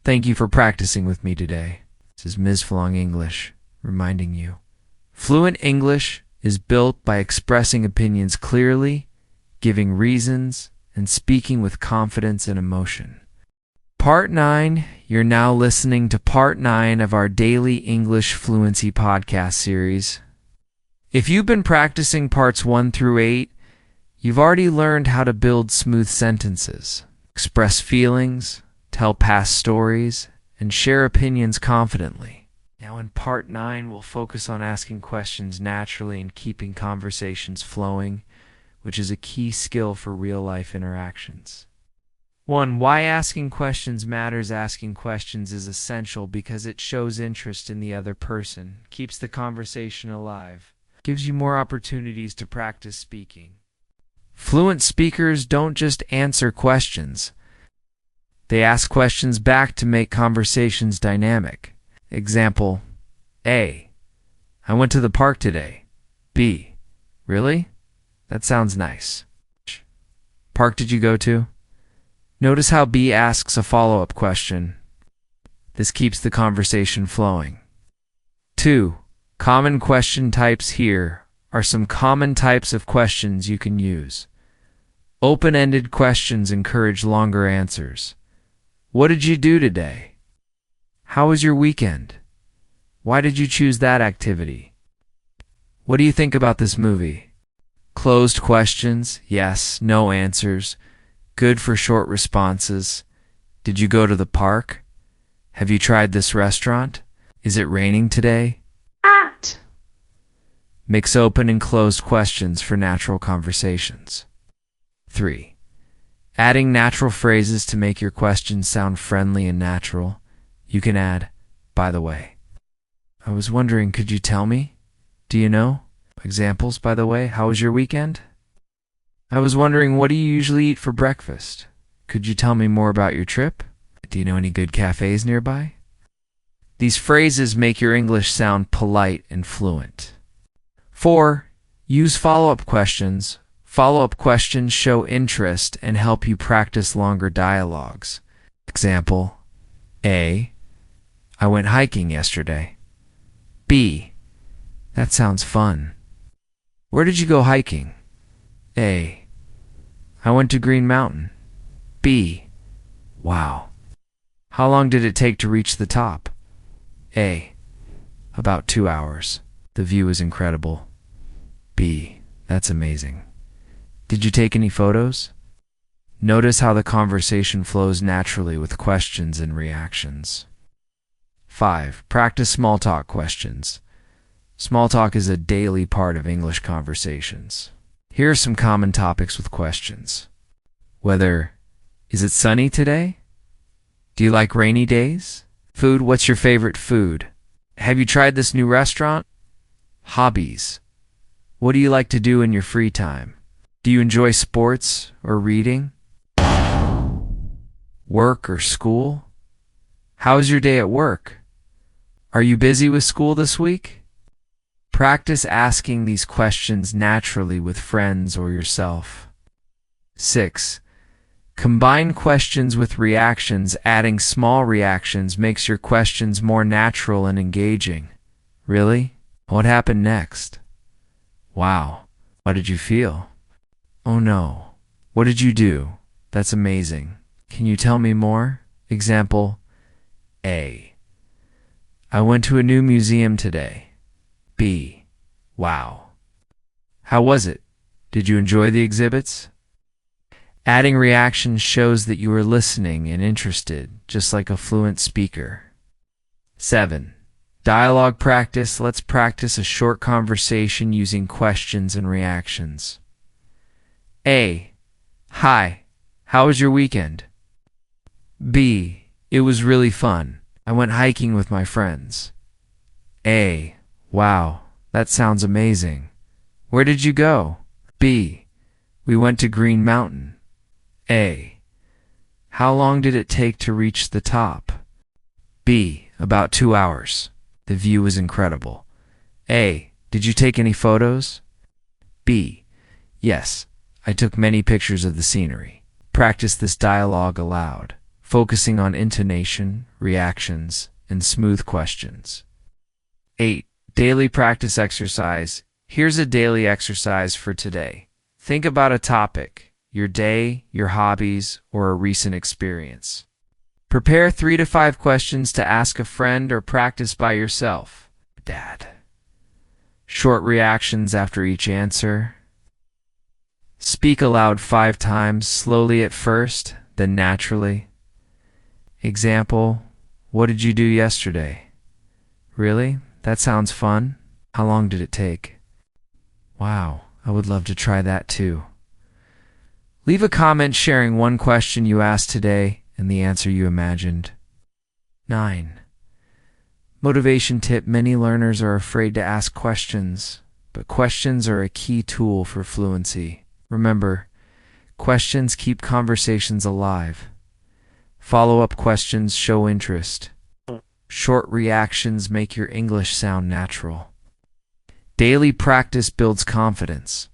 B: Thank you for practicing with me today. This is Ms. Flong English, reminding you. Fluent English is built by expressing opinions clearly, giving reasons, and speaking with confidence and emotion. Part 9, you're now listening to Part 9 of our daily English Fluency podcast series. If you've been practicing Parts 1 through 8, you've already learned how to build smooth sentences, express feelings, tell past stories, and share opinions confidently. Now in Part 9, we'll focus on asking questions naturally and keeping conversations flowing, which is a key skill for real-life interactions. 1. Why asking questions matters. Asking questions is essential because it shows interest in the other person, keeps the conversation alive, gives you more opportunities to practice speaking. Fluent speakers don't just answer questions. They ask questions back to make conversations dynamic. Example, A. I went to the park today. B. Really? That sounds nice. Park did you go to? Notice how B asks a follow-up question. This keeps the conversation flowing. 2. Common question types. Here are some common types of questions you can use. Open-ended questions encourage longer answers. What did you do today? How was your weekend? Why did you choose that activity? What do you think about this movie? Closed questions, yes, no answers, Good for short responses. Did you go to the park? Have you tried this restaurant? Is it raining today?
C: At.
B: Mix open and closed questions for natural conversations. 3. Adding natural phrases to make your questions sound friendly and natural. You can add, by the way. I was wondering, could you tell me? Do you know? Examples, by the way. How was your weekend? I was wondering, what do you usually eat for breakfast? Could you tell me more about your trip? Do you know any good cafes nearby? These phrases make your English sound polite and fluent. 4. Use follow-up questions. Follow-up questions show interest and help you practice longer dialogues. Example: A. I went hiking yesterday. B. That sounds fun. Where did you go hiking? A. I went to Green Mountain. B. Wow. How long did it take to reach the top? A. About 2 hours. The view is incredible. B. That's amazing. Did you take any photos? Notice how the conversation flows naturally with questions and reactions. 5. Practice small talk questions. Small talk is a daily part of English conversations. Here are some common topics with questions. Weather: is it sunny today? Do you like rainy days? Food: what's your favorite food? Have you tried this new restaurant? Hobbies: what do you like to do in your free time? Do you enjoy sports or reading? Work or school? How's your day at work? Are you busy with school this week? Practice asking these questions naturally with friends or yourself. 6. Combine questions with reactions. Adding small reactions makes your questions more natural and engaging. Really? What happened next? Wow. How did you feel? Oh no. What did you do? That's amazing. Can you tell me more? Example: A. I went to a new museum today. B. Wow. How was it? Did you enjoy the exhibits? Adding reactions shows that you are listening and interested, just like a fluent speaker. 7. Dialogue practice. Let's practice a short conversation using questions and reactions. A. Hi. How was your weekend? B. It was really fun. I went hiking with my friends. A. Wow. That sounds amazing. Where did you go? B. We went to Green Mountain. A. How long did it take to reach the top? B. About 2 hours. The view was incredible. A. Did you take any photos? B. Yes, I took many pictures of the scenery. Practice this dialogue aloud, focusing on intonation, reactions, and smooth questions. 8. Daily practice exercise. Here's a daily exercise for today. Think about a topic, your day, your hobbies, or a recent experience. Prepare 3 to 5 questions to ask a friend or practice by yourself. Dad. Short reactions after each answer. Speak aloud 5 times, slowly at first, then naturally. Example: what did you do yesterday? Really? That sounds fun. How long did it take? Wow, I would love to try that too. Leave a comment sharing one question you asked today and the answer you imagined. 9. Motivation tip. Many learners are afraid to ask questions, but questions are a key tool for fluency. Remember, questions keep conversations alive. Follow-up questions show interest. Short reactions make your English sound natural. Daily practice builds confidence.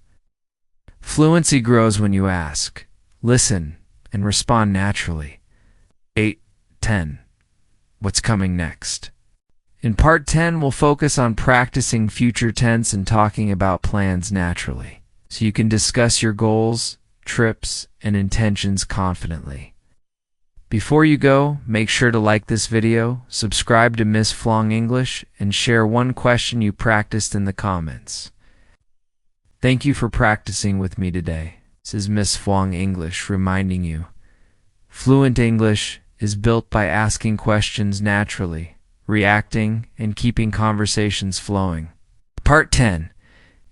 B: Fluency grows when you ask, listen, and respond naturally. 8. 10. What's coming next? In part 10, we'll focus on practicing future tense and talking about plans naturally, so you can discuss your goals, trips, and intentions confidently. Before you go, make sure to like this video, subscribe to Miss Flong English, and share one question you practiced in the comments. Thank you for practicing with me today. This is Miss Fwang English reminding you, fluent English is built by asking questions naturally, reacting, and keeping conversations flowing. Part 10.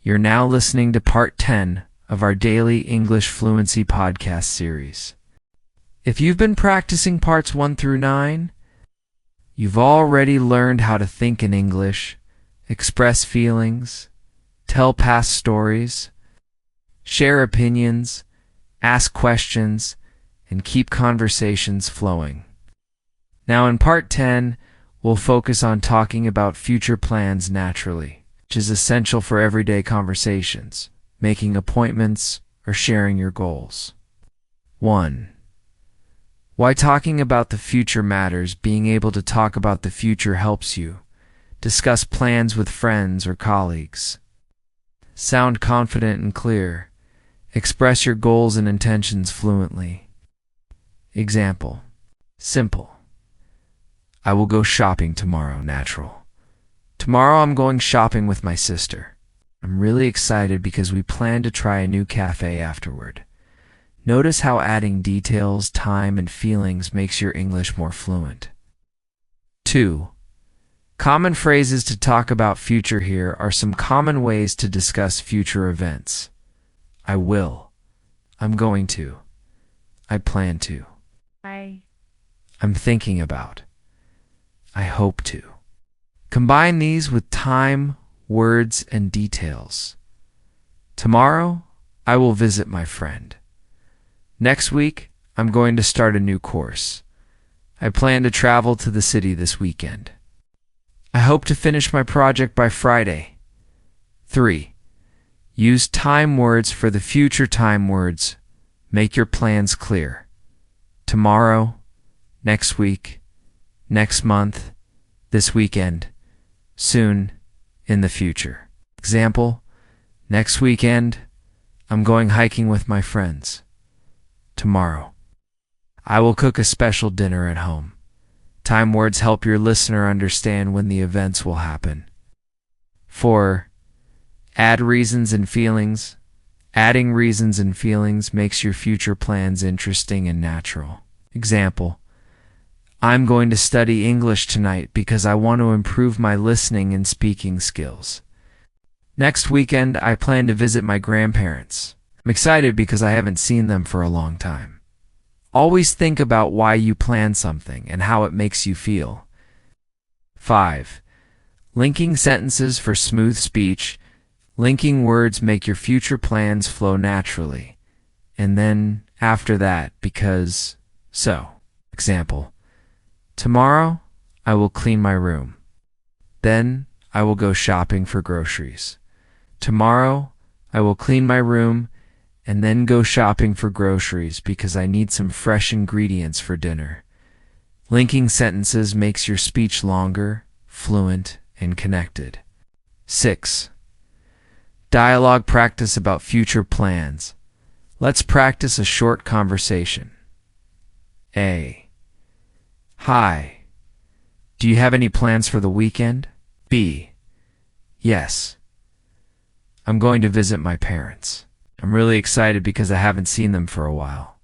B: You're now listening to Part 10 of our daily English Fluency podcast series. If you've been practicing Parts 1 through 9, you've already learned how to think in English, express feelings, tell past stories, share opinions, ask questions, and keep conversations flowing. Now in Part 10, we'll focus on talking about future plans naturally, which is essential for everyday conversations, making appointments, or sharing your goals. 1. Why talking about the future matters. Being able to talk about the future helps you discuss plans with friends or colleagues. Sound confident and clear. Express your goals and intentions fluently. Example. Simple. I will go shopping tomorrow. Natural. Tomorrow I'm going shopping with my sister. I'm really excited because we plan to try a new cafe afterward. Notice how adding details, time, and feelings makes your English more fluent. 2. Common phrases to talk about future. Here are some common ways to discuss future events. I will. I'm going to. I plan to. I'm thinking about. I hope to. Combine these with time, words, and details. Tomorrow, I will visit my friend. Next week, I'm going to start a new course. I plan to travel to the city this weekend. I hope to finish my project by Friday. 3. Use time words for the future. Time words make your plans clear. Tomorrow, next week, next month, this weekend, soon, in the future. Example, next weekend, I'm going hiking with my friends. Tomorrow, I will cook a special dinner at home. Time words help your listener understand when the events will happen. 4. Add reasons and feelings. Adding reasons and feelings makes your future plans interesting and natural. Example, I'm going to study English tonight because I want to improve my listening and speaking skills. Next weekend, I plan to visit my grandparents. I'm excited because I haven't seen them for a long time. Always think about why you plan something and how it makes you feel. 5. Linking sentences for smooth speech. Linking words make your future plans flow naturally. And then, after that, because, so. Example, tomorrow, I will clean my room. Then, I will go shopping for groceries. Tomorrow, I will clean my room and then go shopping for groceries because I need some fresh ingredients for dinner. Linking sentences makes your speech longer, fluent, and connected. 6. Dialogue practice about future plans. Let's practice a short conversation. A. Hi. Do you have any plans for the weekend? B. Yes. I'm going to visit my parents. I'm really excited because I haven't seen them for a while.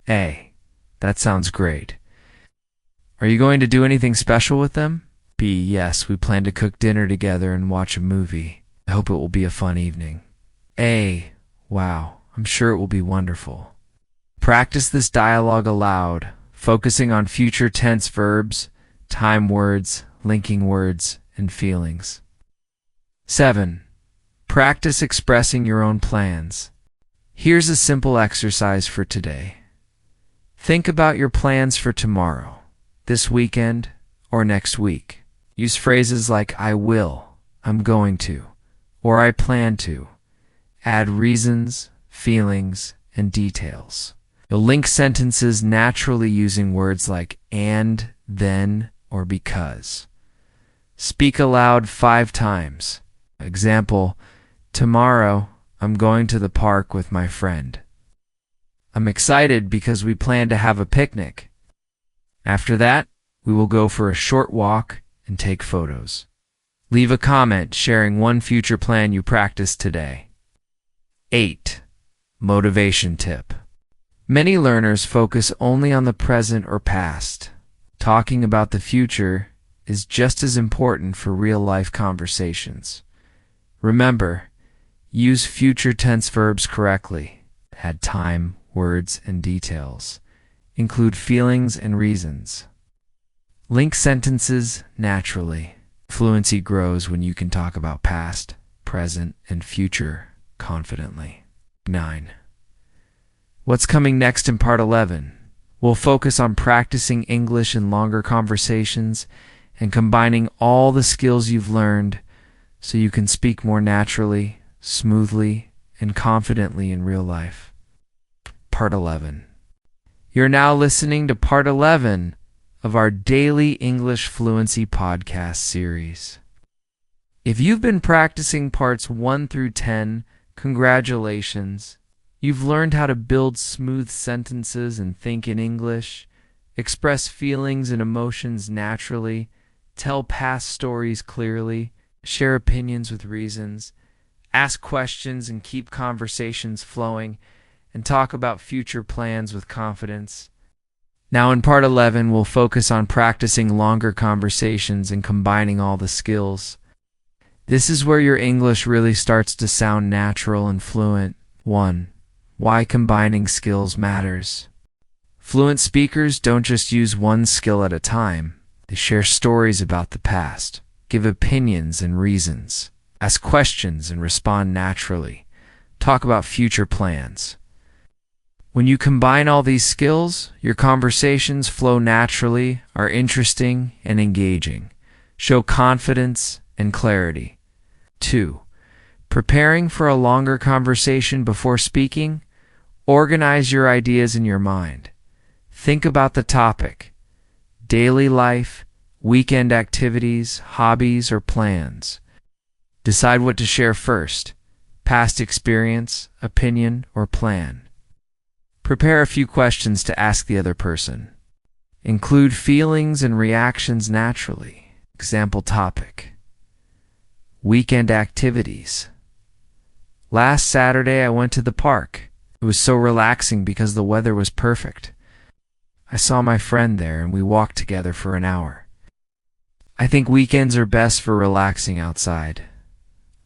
B: A. That sounds great. Are you going to do anything special with them? B. Yes, we plan to cook dinner together and watch a movie. I hope it will be a fun evening. A. Wow, I'm sure it will be wonderful. Practice this dialogue aloud, focusing on future tense verbs, time words, linking words, and feelings. 7. Practice expressing your own plans. Here's a simple exercise for today. Think about your plans for tomorrow, this weekend, or next week. Use phrases like I will, I'm going to, or I plan to. Add reasons, feelings, and details. You'll link sentences naturally using words like and, then, or because. Speak aloud 5 times. Example, tomorrow, I'm going to the park with my friend. I'm excited because we plan to have a picnic. After that, we will go for a short walk and take photos. Leave a comment sharing one future plan you practiced today. 8. Motivation tip. Many learners focus only on the present or past. Talking about the future is just as important for real-life conversations. Remember, use future tense verbs correctly. Add time, words, and details. Include feelings and reasons. Link sentences naturally. Fluency grows when you can talk about past, present, and future confidently. 9. What's coming next in Part 11? We'll focus on practicing English in longer conversations and combining all the skills you've learned so you can speak more naturally, smoothly, and confidently in real life. Part 11. You're now listening to Part 11 of our daily English Fluency podcast series. If you've been practicing Parts 1 through 10, congratulations. You've learned how to build smooth sentences and think in English, express feelings and emotions naturally, tell past stories clearly, share opinions with reasons, ask questions and keep conversations flowing, and talk about future plans with confidence. Now in Part 11, we'll focus on practicing longer conversations and combining all the skills. This is where your English really starts to sound natural and fluent. 1. Why combining skills matters. Fluent speakers don't just use one skill at a time. They share stories about the past, give opinions and reasons, ask questions and respond naturally, talk about future plans. When you combine all these skills, your conversations flow naturally, are interesting and engaging, show confidence and clarity. 2. Preparing for a longer conversation before speaking, organize your ideas in your mind. Think about the topic, daily life, weekend activities, hobbies, or plans. Decide what to share first, past experience, opinion, or plan. Prepare a few questions to ask the other person. Include feelings and reactions naturally. Example topic. Weekend activities. Last Saturday I went to the park. It was so relaxing because the weather was perfect. I saw my friend there and we walked together for an hour. I think weekends are best for relaxing outside.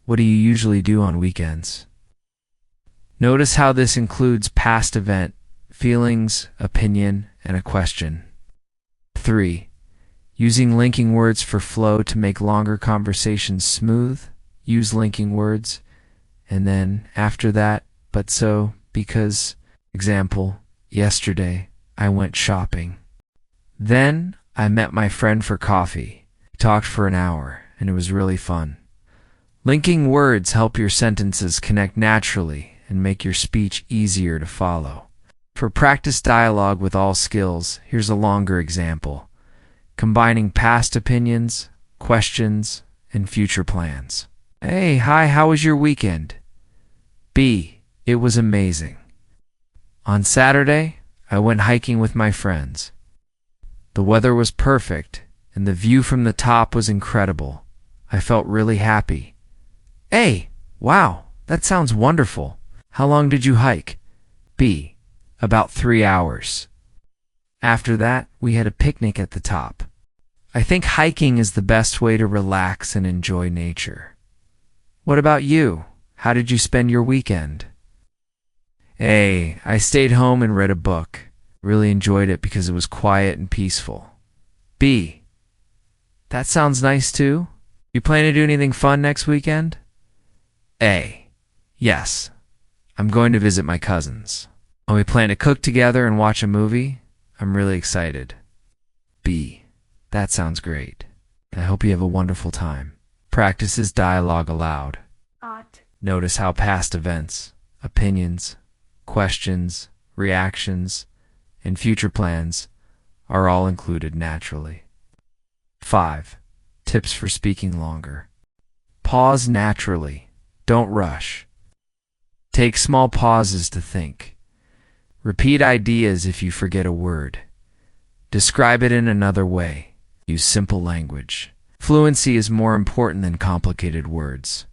B: What do you usually do on weekends? Notice how this includes past event, feelings, opinion, and a question. 3. Using linking words for flow to make longer conversations smooth. Use linking words. And then, after that, but so, because. Example, yesterday, I went shopping. Then, I met my friend for coffee. We talked for an hour, and it was really fun. Linking words help your sentences connect naturally and make your speech easier to follow. For practice dialogue with all skills, here's a longer example, combining past opinions, questions, and future plans. Hey, hi, how was your weekend? B. It was amazing. On Saturday, I went hiking with my friends. The weather was perfect, and the view from the top was incredible. I felt really happy. A. Wow, that sounds wonderful. How long did you hike? B. About 3 hours. After that, we had a picnic at the top. I think hiking is the best way to relax and enjoy nature. What about you? How did you spend your weekend? A. I stayed home and read a book. Really enjoyed it because it was quiet and peaceful. B. That sounds nice too. You plan to do anything fun next weekend? A. Yes. I'm going to visit my cousins. And we plan to cook together and watch a movie. I'm really excited. B. That sounds great. I hope you have a wonderful time. Practices dialogue aloud. Notice how past events, opinions, questions, reactions, and future plans are all included naturally. 5. Tips for speaking longer. Pause naturally. Don't rush. Take small pauses to think. Repeat ideas if you forget a word. Describe it in another way. Use simple language. Fluency is more important than complicated words.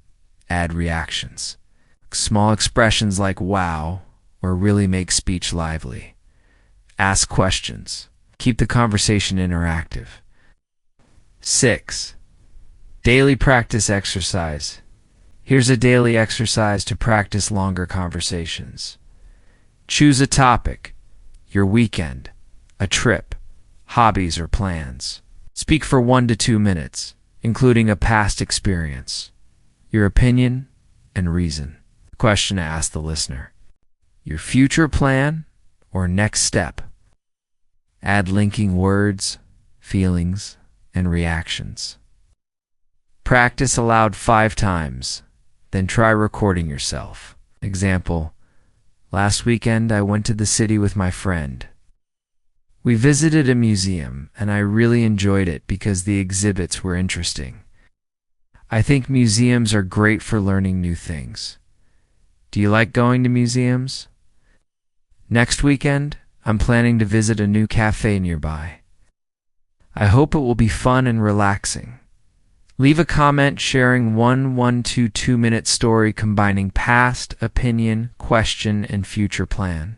B: Add reactions. Small expressions like wow or really make speech lively. Ask questions. Keep the conversation interactive. 6. Daily practice exercise. Here's a daily exercise to practice longer conversations. Choose a topic, your weekend, a trip, hobbies or plans. Speak for 1 to 2 minutes, including a past experience, your opinion, and reason. Question to ask the listener. Your future plan or next step. Add linking words, feelings, and reactions. Practice aloud 5 times, then try recording yourself. Example, last weekend I went to the city with my friend. We visited a museum and I really enjoyed it because the exhibits were interesting. I think museums are great for learning new things. Do you like going to museums? Next weekend, I'm planning to visit a new cafe nearby. I hope it will be fun and relaxing. Leave a comment sharing one to 2 minute story combining past, opinion, question, and future plan.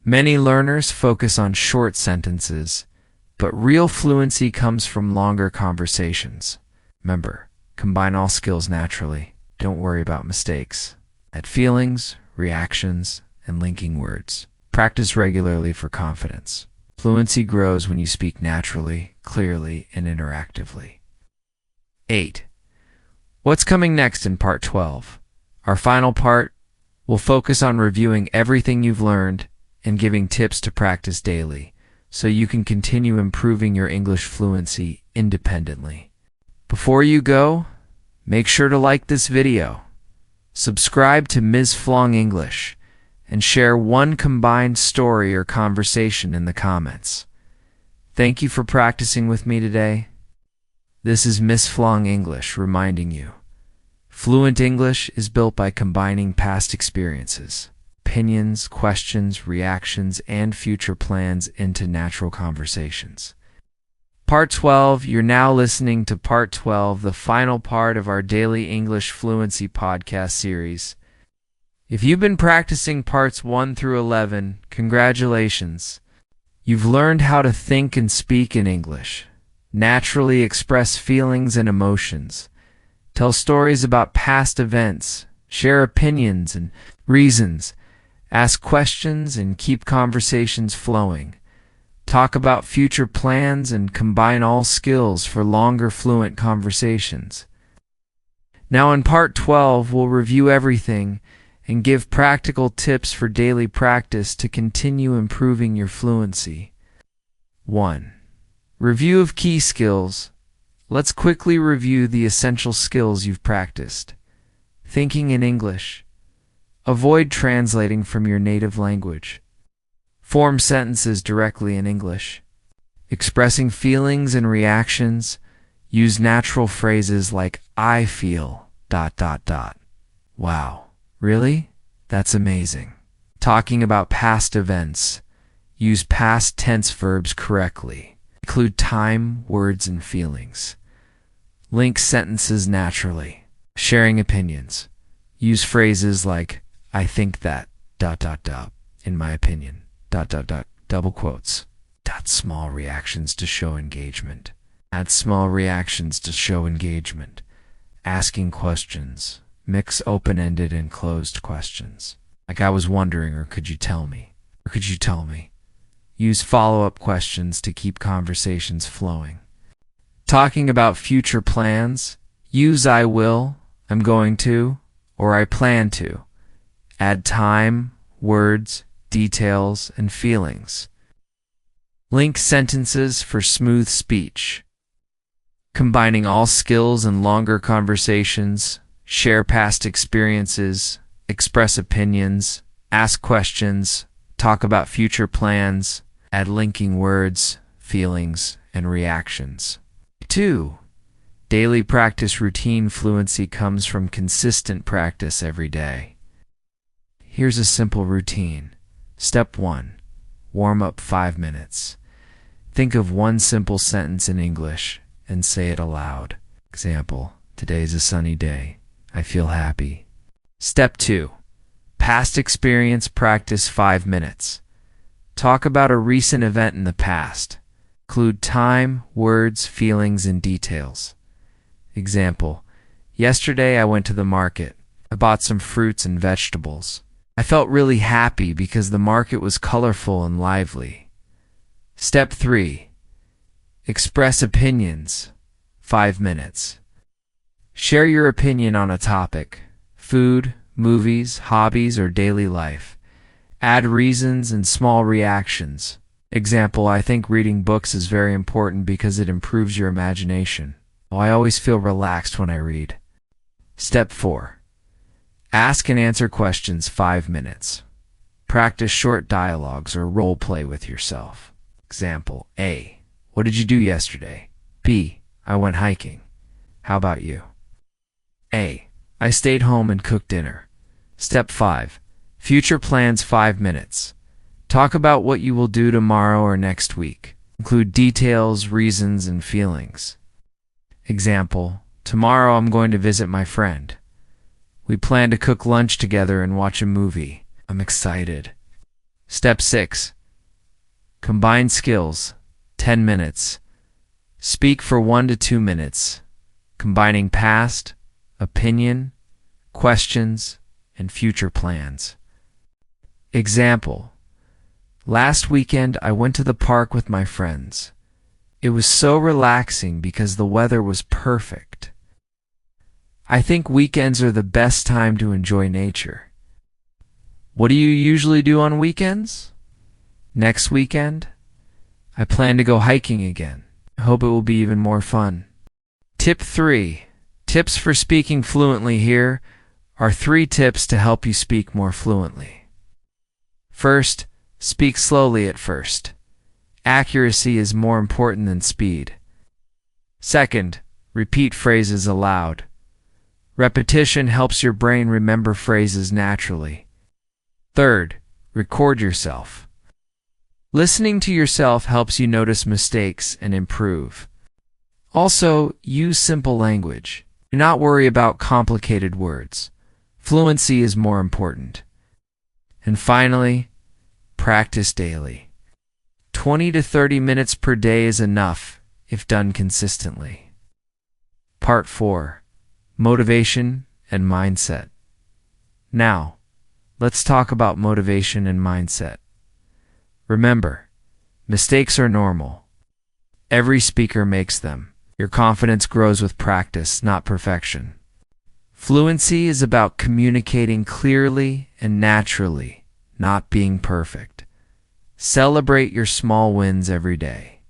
B: Many learners focus on short sentences, but real fluency comes from longer conversations. Remember, combine all skills naturally. Don't worry about mistakes. Add feelings, reactions, and linking words. Practice regularly for confidence. Fluency grows when you speak naturally, clearly, and interactively. 8. What's coming next in Part 12? Our final part will focus on reviewing everything you've learned and giving tips to practice daily so you can continue improving your English fluency independently. Before you go, make sure to like this video, subscribe to Ms. Flong English, and share one combined story or conversation in the comments. Thank you for practicing with me today. This is Miss Flong English reminding you, fluent English is built by combining past experiences, opinions, questions, reactions, and future plans into natural conversations. Part 12, you're now listening to Part 12, the final part of our daily English fluency podcast series. If you've been practicing parts 1 through 11, congratulations. You've learned how to think and speak in English, naturally express feelings and emotions, tell stories about past events, share opinions and reasons, ask questions and keep conversations flowing, talk about future plans and combine all skills for longer fluent conversations. Now in Part 12, we'll review everything and give practical tips for daily practice to continue improving your fluency. 1. Review of key skills. Let's quickly review the essential skills you've practiced. Thinking in English. Avoid translating from your native language. Form sentences directly in English. Expressing feelings and reactions. Use natural phrases like I feel ... Wow, really? That's amazing. Talking about past events. Use past tense verbs correctly. Include time, words, and feelings. Link sentences naturally. Sharing opinions. Use phrases like I think that ... in my opinion ... double quotes. Small reactions to show engagement. Add small reactions to show engagement. Asking questions. Mix open-ended and closed questions. Like I was wondering, or could you tell me? Or could you tell me? Use follow-up questions to keep conversations flowing. Talking about future plans. Use I will, I'm going to, or I plan to. Add time, words, details, and feelings. Link sentences for smooth speech. Combining all skills and longer conversations. Share past experiences. Express opinions. Ask questions. Talk about future plans. Add linking words, feelings, and reactions. 2. Daily practice routine. Fluency comes from consistent practice every day. Here's a simple routine. Step 1. Warm up 5 minutes. Think of one simple sentence in English and say it aloud. Example, today's a sunny day. I feel happy. Step 2. Past experience practice 5 minutes. Talk about a recent event in the past. Include time, words, feelings, and details. Example: yesterday I went to the market. I bought some fruits and vegetables. I felt really happy because the market was colorful and lively. Step 3. Express opinions. 5 minutes. Share your opinion on a topic: food, movies, hobbies, or daily life. Add reasons and small reactions. Example: I think reading books is very important because it improves your imagination. I always feel relaxed when I read. Step 4. Ask and answer questions 5 minutes. Practice short dialogues or role play with yourself. Example: A. What did you do yesterday? B. I went hiking. How about you? A. I stayed home and cooked dinner. Step 5. Future plans 5 minutes. Talk about what you will do tomorrow or next week. Include details, reasons, and feelings. Example: tomorrow I'm going to visit my friend. We plan to cook lunch together and watch a movie. I'm excited. Step 6. Combine skills. 10 minutes. Speak for 1 to 2 minutes, combining past, opinion, questions, and future plans. Example: last weekend I went to the park with my friends. It was so relaxing because the weather was perfect. I think weekends are the best time to enjoy nature. What do you usually do on weekends? Next weekend, I plan to go hiking again. I hope it will be even more fun. Tip 3. Tips for speaking fluently. Here are 3 tips to help you speak more fluently. First, speak slowly at first. Accuracy is more important than speed. Second, repeat phrases aloud. Repetition helps your brain remember phrases naturally. Third, record yourself. Listening to yourself helps you notice mistakes and improve. Also, use simple language. Do not worry about complicated words. Fluency is more important. And finally, practice daily. 20 to 30 minutes per day is enough if done consistently. Part 4. Motivation and mindset. Now, let's talk about motivation and mindset. Remember, mistakes are normal. Every speaker makes them. Your confidence grows with practice, not perfection. Fluency is about communicating clearly and naturally, not being perfect. Celebrate your small wins every day.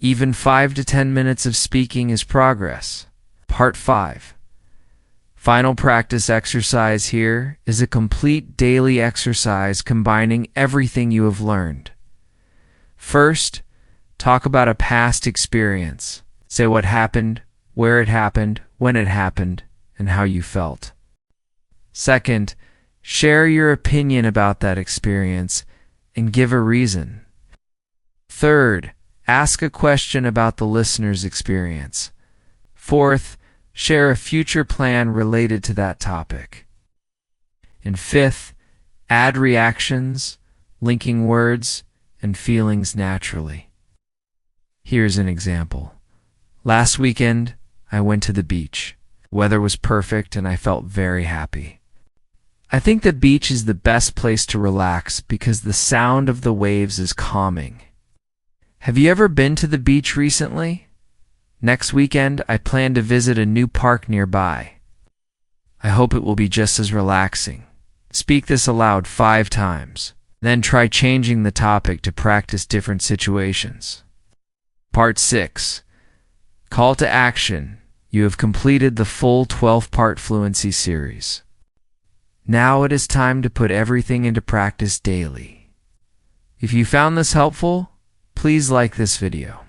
B: Even 5 to 10 minutes of speaking is progress. Part 5. Final practice exercise. Here is a complete daily exercise combining everything you have learned. First, talk about a past experience. Say what happened, where it happened, when it happened, and how you felt. Second, share your opinion about that experience and give a reason. Third, ask a question about the listener's experience. Fourth, share a future plan related to that topic. And fifth, add reactions, linking words and feelings naturally. Here's an example. Last weekend, I went to the beach. Weather was perfect and I felt very happy. I think the beach is the best place to relax because the sound of the waves is calming. Have you ever been to the beach recently? Next weekend, I plan to visit a new park nearby. I hope it will be just as relaxing. Speak this aloud 5 times. Then try changing the topic to practice different situations. Part 6. Call to action. You have completed the full 12-part Fluency series. Now it is time to put everything into practice daily. If you found this helpful, please like this video.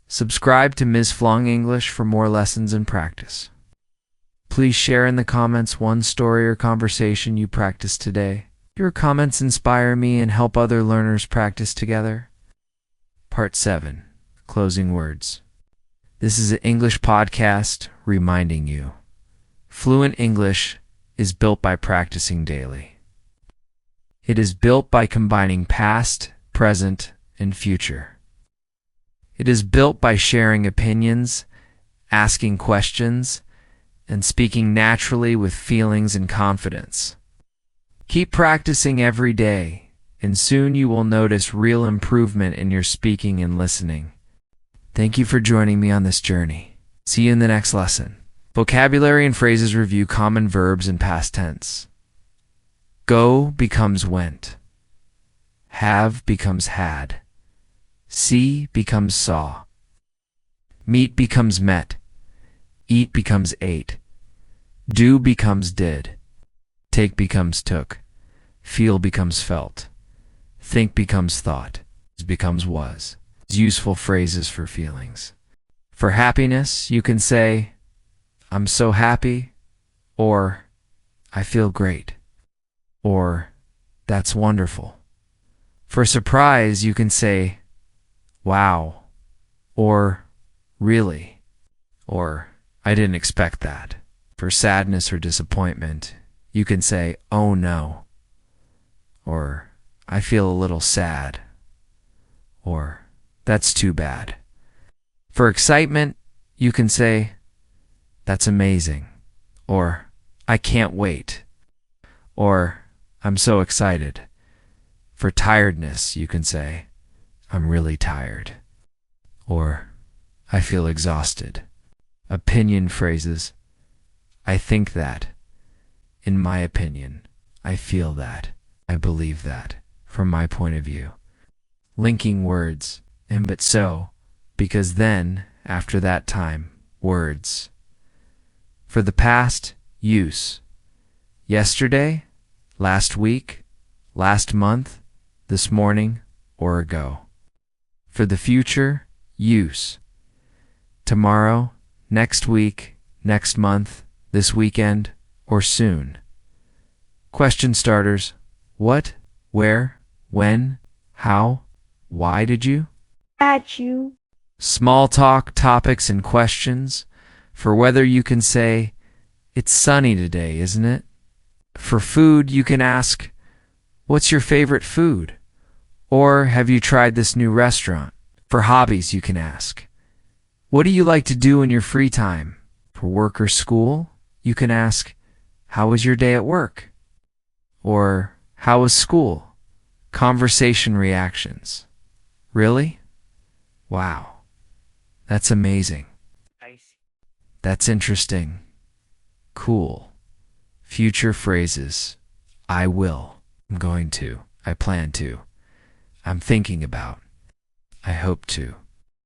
B: Subscribe to Ms. Flong English for more lessons and practice. Please share in the comments one story or conversation you practiced today. Your comments inspire me and help other learners practice together. Part 7. Closing words. This is an English podcast reminding you. Fluent English is built by practicing daily. It is built by combining past, present, and future. It is built by sharing opinions, asking questions, and speaking naturally with feelings and confidence. Keep practicing every day, and soon you will notice real improvement in your speaking and listening. Thank you for joining me on this journey. See you in the next lesson. Vocabulary and phrases review: common verbs in past tense. Go becomes went. Have becomes had. See becomes saw. Meet becomes met. Eat becomes ate. Do becomes did. Take becomes took. Feel becomes felt. Think becomes thought. Becomes was. Useful phrases for feelings. For happiness, you can say, I'm so happy, or I feel great, or that's wonderful. For surprise, you can say, wow, or really, or I didn't expect that. For sadness or disappointment, you can say, oh no, or I feel a little sad, or that's too bad. For excitement, you can say, that's amazing, or I can't wait, or I'm so excited. For tiredness, you can say, I'm really tired, or I feel exhausted. Opinion phrases: I think that, in my opinion, I feel that, I believe that, from my point of view. Linking words: and but so, because then, after that time, words. For the past, use: yesterday, last week, last month, this morning, or ago. For the future, use: tomorrow, next week, next month, this weekend, or soon. Question starters: what, where, when, how, why did you?
C: At you.
B: Small talk topics and questions: for weather, you can say, it's sunny today, isn't it? For food, you can ask, what's your favorite food? Or have you tried this new restaurant? For hobbies, you can ask, what do you like to do in your free time? For work or school, you can ask, how was your day at work? Or how was school? Conversation reactions: really? Wow. That's amazing. That's interesting. Cool. Future phrases: I will, I'm going to, I plan to, I'm thinking about, I hope to.